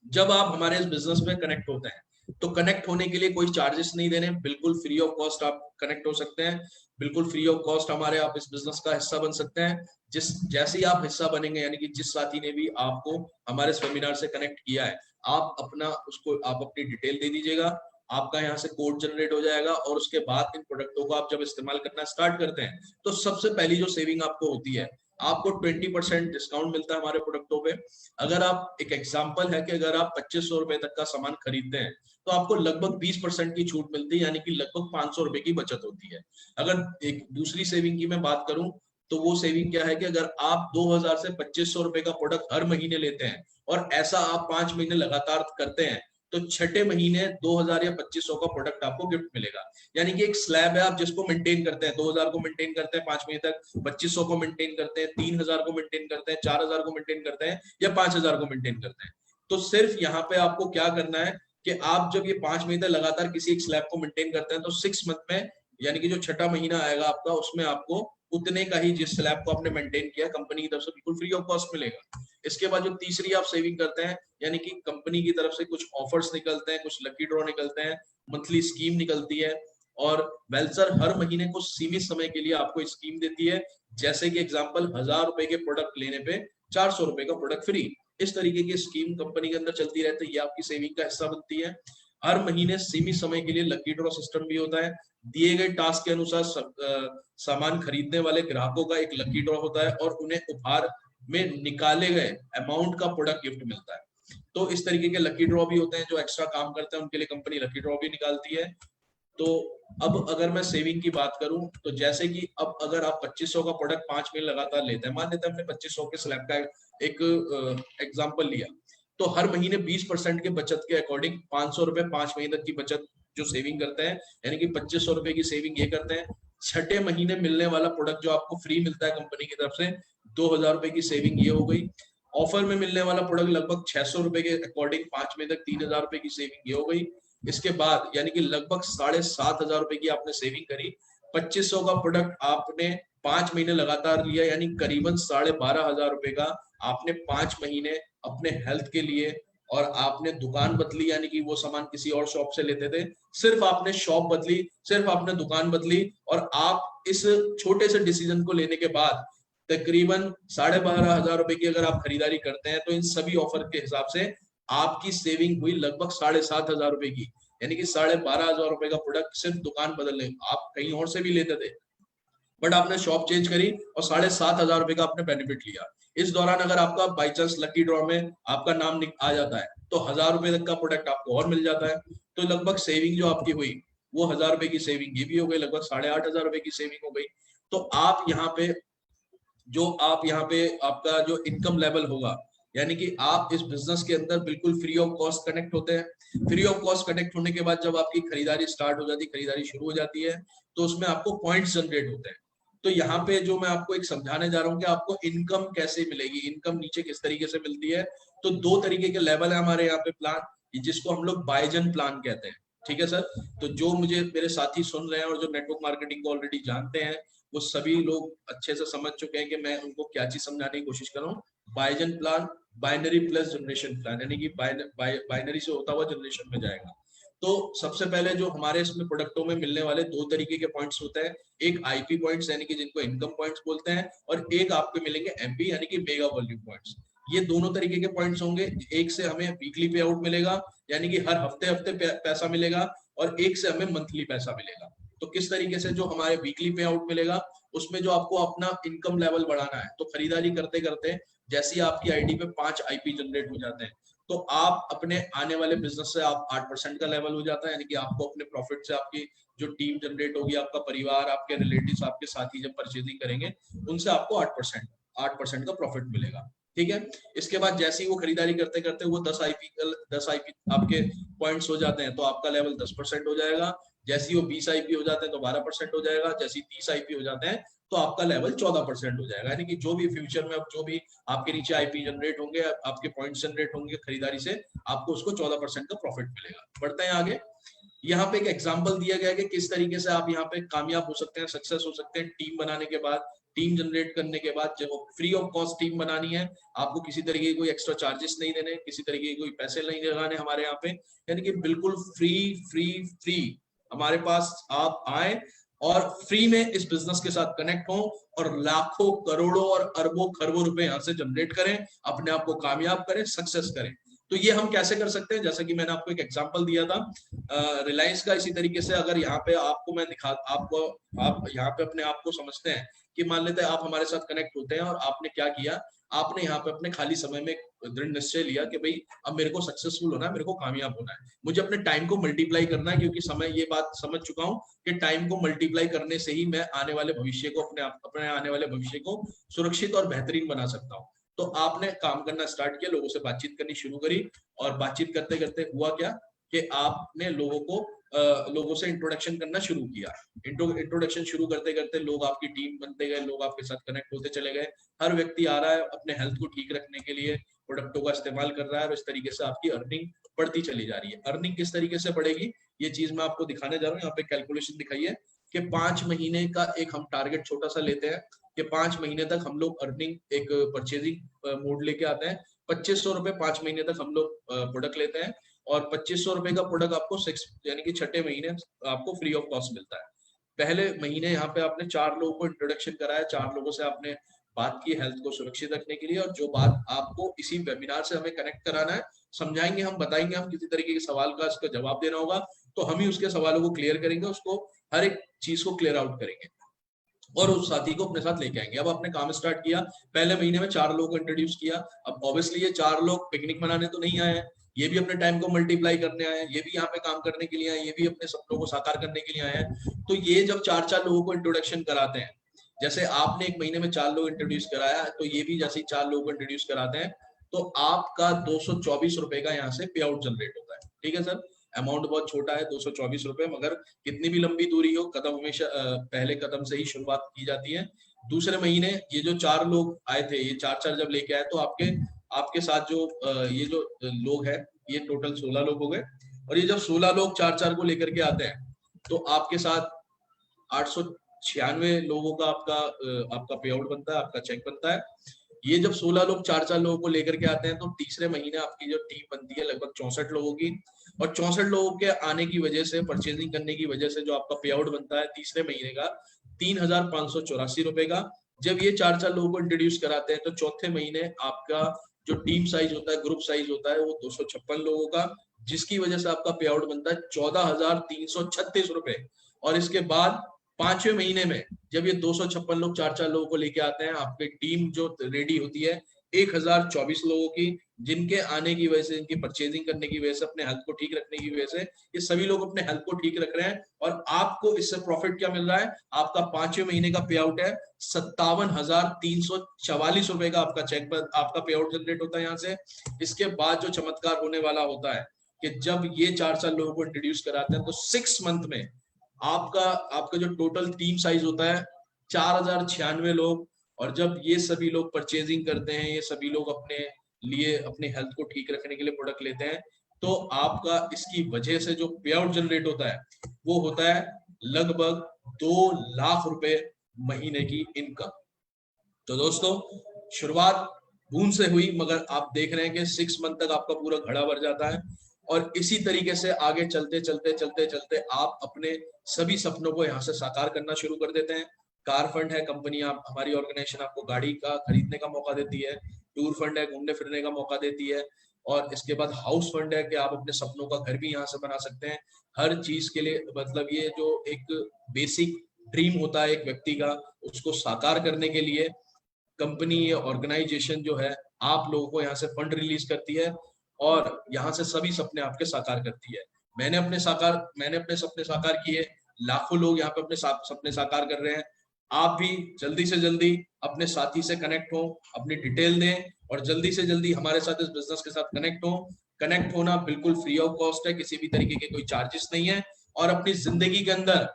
जब आप हमारे इस बिजनेस में कनेक्ट होते हैं तो कनेक्ट होने के लिए कोई चार्जेस नहीं देने, बिल्कुल फ्री ऑफ कॉस्ट आप कनेक्ट हो सकते हैं। बिल्कुल फ्री ऑफ कॉस्ट हमारे आप इस बिजनेस का हिस्सा बन सकते हैं। जैसे ही आप हिस्सा बनेंगे, यानी कि जिस साथी ने भी आपको हमारे सेमिनार से कनेक्ट किया है, आप अपना उसको आप अपनी डिटेल दे दीजिएगा, आपका यहाँ से कोड जनरेट हो जाएगा, और उसके बाद इन प्रोडक्टों को आप जब इस्तेमाल करना स्टार्ट करते हैं तो सबसे पहली जो सेविंग आपको होती है, आपको 20% डिस्काउंट मिलता है हमारे प्रोडक्टों पे। अगर आप, एक एग्जांपल है कि अगर आप 2500 रुपए तक का सामान खरीदते हैं तो आपको लगभग 20% की छूट मिलती है, यानी कि लगभग 500 रुपए की बचत होती है। अगर एक दूसरी सेविंग की मैं बात करूं तो वो सेविंग क्या है कि अगर आप 2000 से 2500 रुपए का प्रोडक्ट हर महीने लेते हैं और ऐसा आप 5 महीने लगातार करते हैं, तो छठे महीने 2000 या 2500 का प्रोडक्ट आपको गिफ्ट मिलेगा। यानी कि एक स्लैब है, आप जिसको मेंटेन करते हैं, 2000 को मेंटेन करते हैं 5 महीने तक, 2500 को मेंटेन करते हैं, 3000 को मेंटेन करते हैं, 4000 को मेंटेन करते हैं, या 5000 को मेंटेन करते हैं। तो सिर्फ यहाँ पे आपको क्या करना है कि आप जब ये 5 महीने लगातार किसी एक स्लैब को मेंटेन करते हैं तो 6 मंथ में, यानी कि जो छठा महीना आएगा आपका, उसमें आपको उतने का ही, जिस स्लैब को आपने मेंटेन किया, कंपनी की तरफ से बिल्कुल फ्री ऑफ कॉस्ट मिलेगा। इसके बाद जो तीसरी आप सेविंग करते हैं, यानी कि कंपनी की तरफ से कुछ ऑफर्स निकलते हैं, कुछ लकी ड्रॉ निकलते हैं, मंथली स्कीम निकलती है, और वेलसर हर महीने को सीमित समय के लिए आपको स्कीम देती है। जैसे कि एग्जांपल, 1000 रुपए के प्रोडक्ट लेने पे 400 रुपए का प्रोडक्ट फ्री। इस तरीके की स्कीम कंपनी के अंदर चलती रहती है, ये आपकी सेविंग का हिस्सा बनती है। हर महीने सीमित समय के लिए लकी ड्रॉ सिस्टम भी होता है। दिए गए टास्क के अनुसार सामान खरीदने वाले ग्राहकों का एक लकी ड्रॉ होता है, और उन्हें उपहार में निकाले गए अमाउंट का प्रोडक्ट गिफ्ट मिलता है। तो इस तरीके के लकी ड्रॉ भी होते हैं, जो एक्स्ट्रा काम करते हैं उनके लिए कंपनी लकी ड्रॉ भी निकालती है। तो अब अगर मैं सेविंग की बात करूं तो जैसे कि अब अगर आप 2500 का प्रोडक्ट 5 महीने लगातार लेते हैं, मान लेते हैं हमने 2500 के स्लैब का एक एग्जांपल लिया, तो हर महीने 20% के बचत के अकॉर्डिंग 500 रुपए 5 महीने तक की बचत जो सेविंग करते हैं, यानी कि 2500 रुपए की सेविंग ये करते हैं। छठे महीने मिलने वाला प्रोडक्ट जो आपको फ्री मिलता है कंपनी की तरफ से, 2000 रुपए की सेविंग ये हो गई। ऑफर में मिलने वाला प्रोडक्ट लगभग 600 रुपए के अकॉर्डिंग 5 महीने तक 3000 रुपए की सेविंग ये हो गई। इसके बाद यानी कि लगभग 7500 रुपए की आपने सेविंग करी। 2500 का प्रोडक्ट आपने 5 महीने लगातार लिया, यानी करीबन 12500 रुपए का आपने 5 महीने अपने हेल्थ के लिए, और आपने दुकान बदली, यानी कि वो सामान किसी और शॉप से लेते थे, सिर्फ आपने शॉप बदली, सिर्फ आपने दुकान बदली, और आप इस छोटे से डिसीजन को लेने के बाद तकरीबन 12500 रुपए की अगर आप खरीदारी करते हैं, तो इन सभी ऑफर के हिसाब से आपकी सेविंग हुई लगभग 7500 रुपए की। यानी कि 12500 रुपए का प्रोडक्ट सिर्फ दुकान बदलने, आप कहीं और से भी लेते थे बट आपने शॉप चेंज करी और 7500 रुपए का आपने बेनिफिट लिया। इस दौरान अगर आपका बाई चांस लकी ड्रॉ में आपका नाम आ जाता है तो 1000 रुपए तक का प्रोडक्ट आपको और मिल जाता है। तो लगभग सेविंग जो आपकी हुई वो 1000 रुपए की सेविंग ये भी हो गई, लगभग 8500 रुपए की सेविंग हो गई। तो आप यहाँ पे आपका जो इनकम लेवल होगा, यानी कि आप इस बिजनेस के अंदर बिल्कुल फ्री ऑफ कॉस्ट कनेक्ट होते हैं। फ्री ऑफ कॉस्ट कनेक्ट होने के बाद जब आपकी खरीदारी स्टार्ट हो जाती है, खरीदारी शुरू हो जाती है, तो उसमें आपको पॉइंट्स जनरेट होते हैं। तो यहाँ पे जो मैं आपको एक समझाने जा रहा हूँ कि आपको इनकम कैसे मिलेगी, इनकम नीचे किस तरीके से मिलती है। तो 2 तरीके के लेवल है हमारे यहाँ पे प्लान, जिसको हम लोग बायजन प्लान कहते हैं। ठीक है सर, तो जो मुझे मेरे साथी सुन रहे हैं और जो नेटवर्क मार्केटिंग को ऑलरेडी जानते हैं, वो सभी लोग अच्छे से समझ चुके हैं कि मैं उनको क्या चीज समझाने की कोशिश कर रहा हूँ। बायजन plan, binary plus generation plan, यानी कि बाइनरी से होता हुआ जनरेशन में जाएगा। तो सबसे पहले जो हमारे इसमें प्रोडक्टों में मिलने वाले 2 तरीके के पॉइंट्स होते हैं, एक आईपी पॉइंट्स यानी कि जिनको इनकम पॉइंट्स बोलते हैं, और एक आपको मिलेंगे एमपी यानी कि मेगा वॉल्यूम पॉइंट्स। ये दोनों तरीके के पॉइंट्स होंगे। एक से हमें वीकली पे आउट मिलेगा, यानी कि हर हफ्ते हफ्ते पैसा मिलेगा, और एक से हमें मंथली पैसा मिलेगा। तो किस तरीके से जो हमारे वीकली पे आउट मिलेगा, उसमें जो आपको अपना इनकम लेवल बढ़ाना है, तो खरीदारी करते करते जैसे आपकी आईडी पे 5 आईपी जनरेट हो जाते हैं, तो आप अपने आने वाले बिजनेस से आप 8% का लेवल हो जाता है। यानी कि आपको अपने प्रॉफिट से आपकी जो टीम जनरेट होगी, आपका परिवार, आपके रिलेटिव्स, आपके साथी जब परचेजिंग करेंगे, उनसे आपको 8% का प्रॉफिट मिलेगा। ठीक है। इसके बाद जैसे ही वो खरीदारी करते करते वो 10 आईपी आपके पॉइंट्स हो जाते हैं तो आपका लेवल 10% हो जाएगा। जैसे ही वो 20 आईपी हो जाते हैं तो 12% हो जाएगा। जैसे ही 30 आईपी हो जाते हैं तो आपका लेवल 14% हो जाएगा। यानी कि जो भी फ्यूचर में अब जो भी आपके नीचे आईपी जनरेट होंगे, आपके पॉइंट्स जनरेट होंगे खरीदारी से, आपको उसको 14% का प्रॉफिट मिलेगा। बढ़ते हैं आगे। यहाँ पे एक एग्जांपल दिया गया है कि किस तरीके से आप यहाँ पे कामयाब हो सकते हैं, सक्सेस हो सकते हैं टीम बनाने के बाद, टीम जनरेट करने के बाद। जब फ्री ऑफ कॉस्ट टीम बनानी है, आपको किसी तरीके की कोई एक्स्ट्रा चार्जेस नहीं देने, किसी तरीके की कोई पैसे नहीं लगाने हमारे यहाँ पे, यानी कि बिल्कुल फ्री फ्री फ्री हमारे पास आप आए और फ्री में इस बिजनेस के साथ कनेक्ट हो और लाखों करोड़ों और अरबों खरबों रुपए यहाँ से जनरेट करें, अपने आप को कामयाब करें, सक्सेस करें। तो ये हम कैसे कर सकते हैं, जैसा कि मैंने आपको एक एग्जांपल दिया था रिलायंस का। इसी तरीके से अगर यहाँ पे आपको मैं दिखा आपको आप यहाँ पे अपने आप को समझते हैं कि मान लेते हैं आप हमारे साथ कनेक्ट होते हैं और आपने क्या किया, आपने यहाँ पे अपने खाली समय में दृढ़ निश्चय लिया कि भाई अब मेरे को सक्सेसफुल होना है, मेरे को कामयाब होना है, मुझे अपने टाइम को मल्टीप्लाई करना है, क्योंकि समय ये बात समझ चुका हूँ कि टाइम को मल्टीप्लाई करने से ही मैं आने वाले भविष्य को अपने आने वाले भविष्य को सुरक्षित और बेहतरीन बना सकता हूँ। तो आपने काम करना स्टार्ट किया, लोगों से बातचीत करनी शुरू करी और बातचीत करते करते हुआ क्या कि आपने लोगों से इंट्रोडक्शन करना शुरू किया। इंट्रोडक्शन शुरू करते करते लोग आपकी टीम बनते गए, लोग आपके साथ कनेक्ट होते चले गए। हर व्यक्ति आ रहा है अपने हेल्थ को ठीक रखने के लिए, प्रोडक्टों का इस्तेमाल कर रहा है और इस तरीके से आपकी अर्निंग बढ़ती चली जा रही है। अर्निंग किस तरीके से बढ़ेगी ये चीज मैं आपको दिखाने जा रहा हूँ। यहाँ पे कैलकुलेशन दिखाई है कि 5 महीने का एक हम टारगेट छोटा सा लेते हैं कि 5 महीने तक हम लोग अर्निंग एक परचेजिंग मोड लेके आते हैं। 2500 रुपए 5 महीने तक हम लोग प्रोडक्ट लेते हैं और 2500 रुपए का प्रोडक्ट आपको 6 यानी कि छठे महीने आपको फ्री ऑफ कॉस्ट मिलता है। पहले महीने यहाँ पे आपने 4 लोगों को इंट्रोडक्शन कराया, 4 लोगों से आपने बात की हेल्थ को सुरक्षित रखने के लिए, और जो बात आपको इसी वेबिनार से हमें कनेक्ट कराना है, समझाएंगे हम, बताएंगे हम, किसी तरीके के सवाल का इसका जवाब देना होगा तो हम ही उसके सवालों को क्लियर करेंगे, उसको हर एक चीज को क्लियर आउट करेंगे और उस साथी को अपने साथ लेके आएंगे। अब आपने काम स्टार्ट किया, पहले महीने में 4 लोगों को इंट्रोड्यूस किया। अब ऑब्वियसली ये 4 लोग पिकनिक मनाने तो नहीं आए हैं, ये भी अपने टाइम को मल्टीप्लाई करने आए हैं, ये भी यहाँ पे काम करने के लिए आए, ये भी अपने सपनों को साकार करने के लिए आए हैं। तो ये जब 4-4 लोगों को इंट्रोडक्शन कराते हैं, जैसे आपने एक महीने में 4 लोग इंट्रोड्यूस कराया, तो ये भी जैसे 4 लोगों को इंट्रोड्यूस कराते हैं तो आपका 224 रुपए का यहाँ से पे आउट जनरेट होता है। ठीक है सर, अमाउंट बहुत छोटा है 224 रुपए, मगर कितनी भी लंबी दूरी हो, कदम हमेशा पहले कदम से ही शुरुआत की जाती है। दूसरे महीने ये जो 4 लोग आए थे, ये 4-4 जब लेके आए तो आपके साथ जो ये जो लोग हैं, ये टोटल 16 लोग हो गए। और ये जब 16 लोग 4-4 को लेकर के आते हैं तो आपके साथ 896 लोगों का आपका पे आउट बनता है, आपका चेक बनता है। ये जब 16 लोग 4-4 लोगों को लेकर के आते हैं तो तीसरे महीने आपकी जो टीम बनती है लगभग 64 लोगों की, और 64 लोगों के आने की वजह से, परचेजिंग करने की वजह से जो आपका पे आउट बनता है तीसरे महीने का 3584 रुपए का। जब ये 4-4 लोगों को इंट्रोड्यूस कराते हैं तो चौथे महीने आपका जो टीम साइज होता है, ग्रुप साइज होता है, वो 256 लोगों का, जिसकी वजह से आपका पे आउट बनता है 14,336 रुपए। और इसके बाद 5वें महीने में जब ये 256 लोग 4-4 लोगों को लेके आते हैं, आपकी टीम जो रेडी होती है 1024 लोगों की, जिनके आने की वजह से, इनकी परचेजिंग करने की वजह से, अपने हेल्थ को ठीक रखने की वजह से, ये सभी लोग अपने हेल्थ को ठीक रख रहे हैं। और आपको इससे प्रॉफिट क्या मिल रहा है, आपका 5वें महीने का पे आउट है 57,344 रुपए का आपका चेक आपका पे आउट जनरेट होता है यहाँ से। इसके बाद जो चमत्कार होने वाला होता है कि जब ये 4-4 लोगों को इंट्रोड्यूस कराते हैं तो 6 मंथ में आपका जो टोटल टीम साइज होता है 4096 लोग। और जब ये सभी लोग परचेजिंग करते हैं, ये सभी लोग अपने लिए अपने हेल्थ को ठीक रखने के लिए प्रोडक्ट लेते हैं, तो आपका इसकी वजह से जो पे आउट जनरेट होता है वो होता है लगभग 2 लाख रुपए महीने की इनकम। तो दोस्तों शुरुआत बूंद से हुई, मगर आप देख रहे हैं कि 6 मंथ तक आपका पूरा घड़ा भर जाता है। और इसी तरीके से आगे चलते चलते चलते चलते आप अपने सभी सपनों को यहाँ से साकार करना शुरू कर देते हैं। कार फंड है कंपनी, आप हमारी ऑर्गेनाइजेशन आपको गाड़ी का खरीदने का मौका देती है, टूर फंड है घूमने फिरने का मौका देती है, और इसके बाद हाउस फंड है कि आप अपने सपनों का घर भी यहाँ से बना सकते हैं। हर चीज के लिए मतलब ये जो एक बेसिक ड्रीम होता है एक व्यक्ति का, उसको साकार करने के लिए कंपनी या ऑर्गेनाइजेशन जो है आप लोगों को यहाँ से फंड रिलीज करती है और यहाँ से सभी सपने आपके साकार करती है। मैंने अपने सपने साकार किए, लाखों लोग यहाँ पे अपने सपने साकार कर रहे हैं। आप भी जल्दी से जल्दी अपने साथी से कनेक्ट हो, अपनी डिटेल दें और जल्दी से जल्दी हमारे साथ इस बिजनेस के साथ कनेक्ट हो। कनेक्ट होना बिल्कुल फ्री ऑफ कॉस्ट है, किसी भी तरीके के कोई चार्जेस नहीं है, और अपनी जिंदगी के अंदर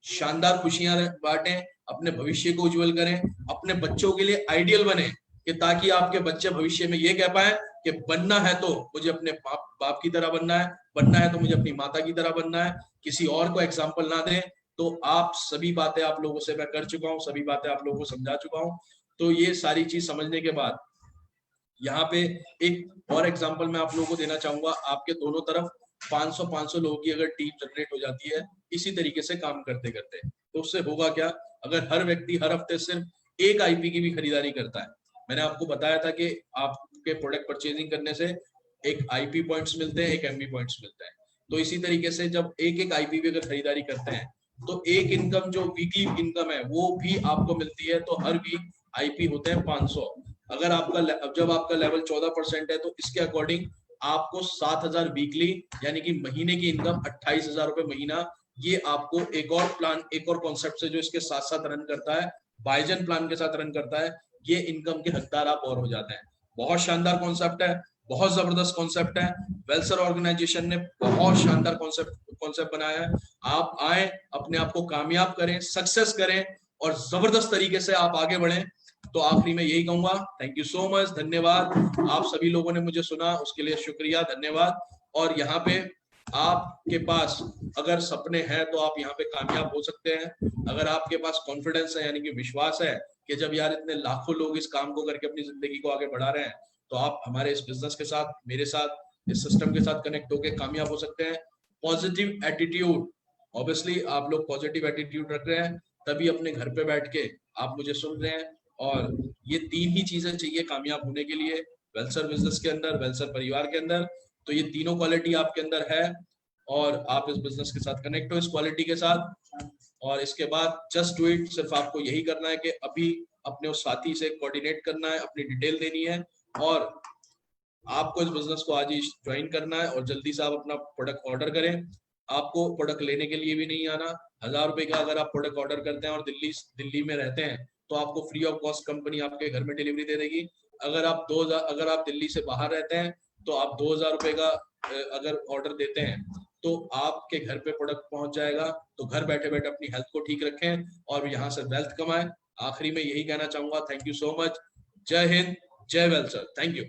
शानदार खुशियां बांटें, अपने भविष्य को उज्जवल करें, अपने बच्चों के लिए आइडियल बने, कि ताकि आपके बच्चे भविष्य में ये कह पाए कि बनना है तो मुझे अपने बाप की तरह बनना है तो मुझे अपनी माता की तरह बनना है, किसी और को एग्जाम्पल ना दें। तो आप सभी बातें आप लोगों से मैं कर चुका हूँ, सभी बातें आप लोगों को समझा चुका हूँ। तो ये सारी चीज समझने के बाद यहाँ पे एक और एग्जांपल मैं आप लोगों को देना चाहूंगा। आपके दोनों तरफ 500 लोगों की अगर टीम जनरेट हो जाती है इसी तरीके से काम करते करते, तो उससे होगा क्या, अगर हर व्यक्ति हर हफ्ते सिर्फ एक आईपी की भी खरीदारी करता है। मैंने आपको बताया था कि आपके प्रोडक्ट परचेजिंग करने से एक आईपी पॉइंट्स मिलते हैं, एक एमबी पॉइंट्स मिलते हैं। तो इसी तरीके से जब एक एक आईपी भी अगर खरीदारी करते हैं तो एक इनकम जो वीकली इनकम है वो भी आपको मिलती है। तो हर वीक आईपी होते हैं 500। अगर आपका जब आपका लेवल 14% है तो इसके अकॉर्डिंग आपको 7,000 वीकली यानी कि महीने की इनकम 28,000 रुपए महीना। ये आपको एक और प्लान, एक और कॉन्सेप्ट से जो इसके साथ साथ रन करता है, बाइजन प्लान के साथ रन करता है, ये इनकम के हकदार आप और हो जाते हैं। बहुत शानदार कॉन्सेप्ट है, बहुत जबरदस्त कॉन्सेप्ट है। वेलसर ऑर्गेनाइजेशन ने बहुत शानदार कॉन्सेप्ट बनाया है। आप आए, अपने आप को कामयाब करें, सक्सेस करें और जबरदस्त तरीके से आप आगे बढ़ें। तो आखिरी में यही कहूंगा, थैंक यू सो मच, धन्यवाद। आप सभी लोगों ने मुझे सुना उसके लिए शुक्रिया, धन्यवाद। और यहाँ पे आपके पास अगर सपने हैं तो आप यहाँ पे कामयाब हो सकते हैं। अगर आपके पास कॉन्फिडेंस है यानी कि विश्वास है कि जब यार इतने लाखों लोग इस काम को करके अपनी जिंदगी को आगे बढ़ा रहे हैं, तो आप हमारे इस बिजनेस के साथ, मेरे साथ, इस सिस्टम के साथ कनेक्ट होकर कामयाब हो सकते हैं। पॉजिटिव एटीट्यूड, ऑब्वियसली आप लोग पॉजिटिव एटीट्यूड रख रहे हैं तभी अपने घर पे बैठ के आप मुझे सुन रहे हैं। और ये 3 ही चीजें चाहिए कामयाब होने के लिए वेलसर बिजनेस के अंदर, वेलसर परिवार के अंदर। तो ये तीनों क्वालिटी आपके अंदर है और आप इस बिजनेस के साथ कनेक्ट हो इस क्वालिटी के साथ। और इसके बाद जस्ट डू इट, सिर्फ आपको यही करना है कि अभी अपने उस साथी से कोऑर्डिनेट करना है, अपनी डिटेल देनी है और आपको इस बिजनेस को आज ही ज्वाइन करना है और जल्दी से आप अपना प्रोडक्ट ऑर्डर करें। आपको प्रोडक्ट लेने के लिए भी नहीं आना। 1,000 रुपए का अगर आप प्रोडक्ट ऑर्डर करते हैं और दिल्ली में रहते हैं तो आपको फ्री ऑफ कॉस्ट कंपनी आपके घर में डिलीवरी दे देगी। अगर आप दिल्ली से बाहर रहते हैं तो आप 2,000 रुपए का अगर ऑर्डर देते हैं तो आपके घर पे प्रोडक्ट पहुंच जाएगा। तो घर बैठे बैठे अपनी हेल्थ को ठीक रखें और यहाँ से वेल्थ कमाएं। आखिरी में यही कहना चाहूंगा, थैंक यू सो मच। जय हिंद, जय वेलसर, थैंक यू।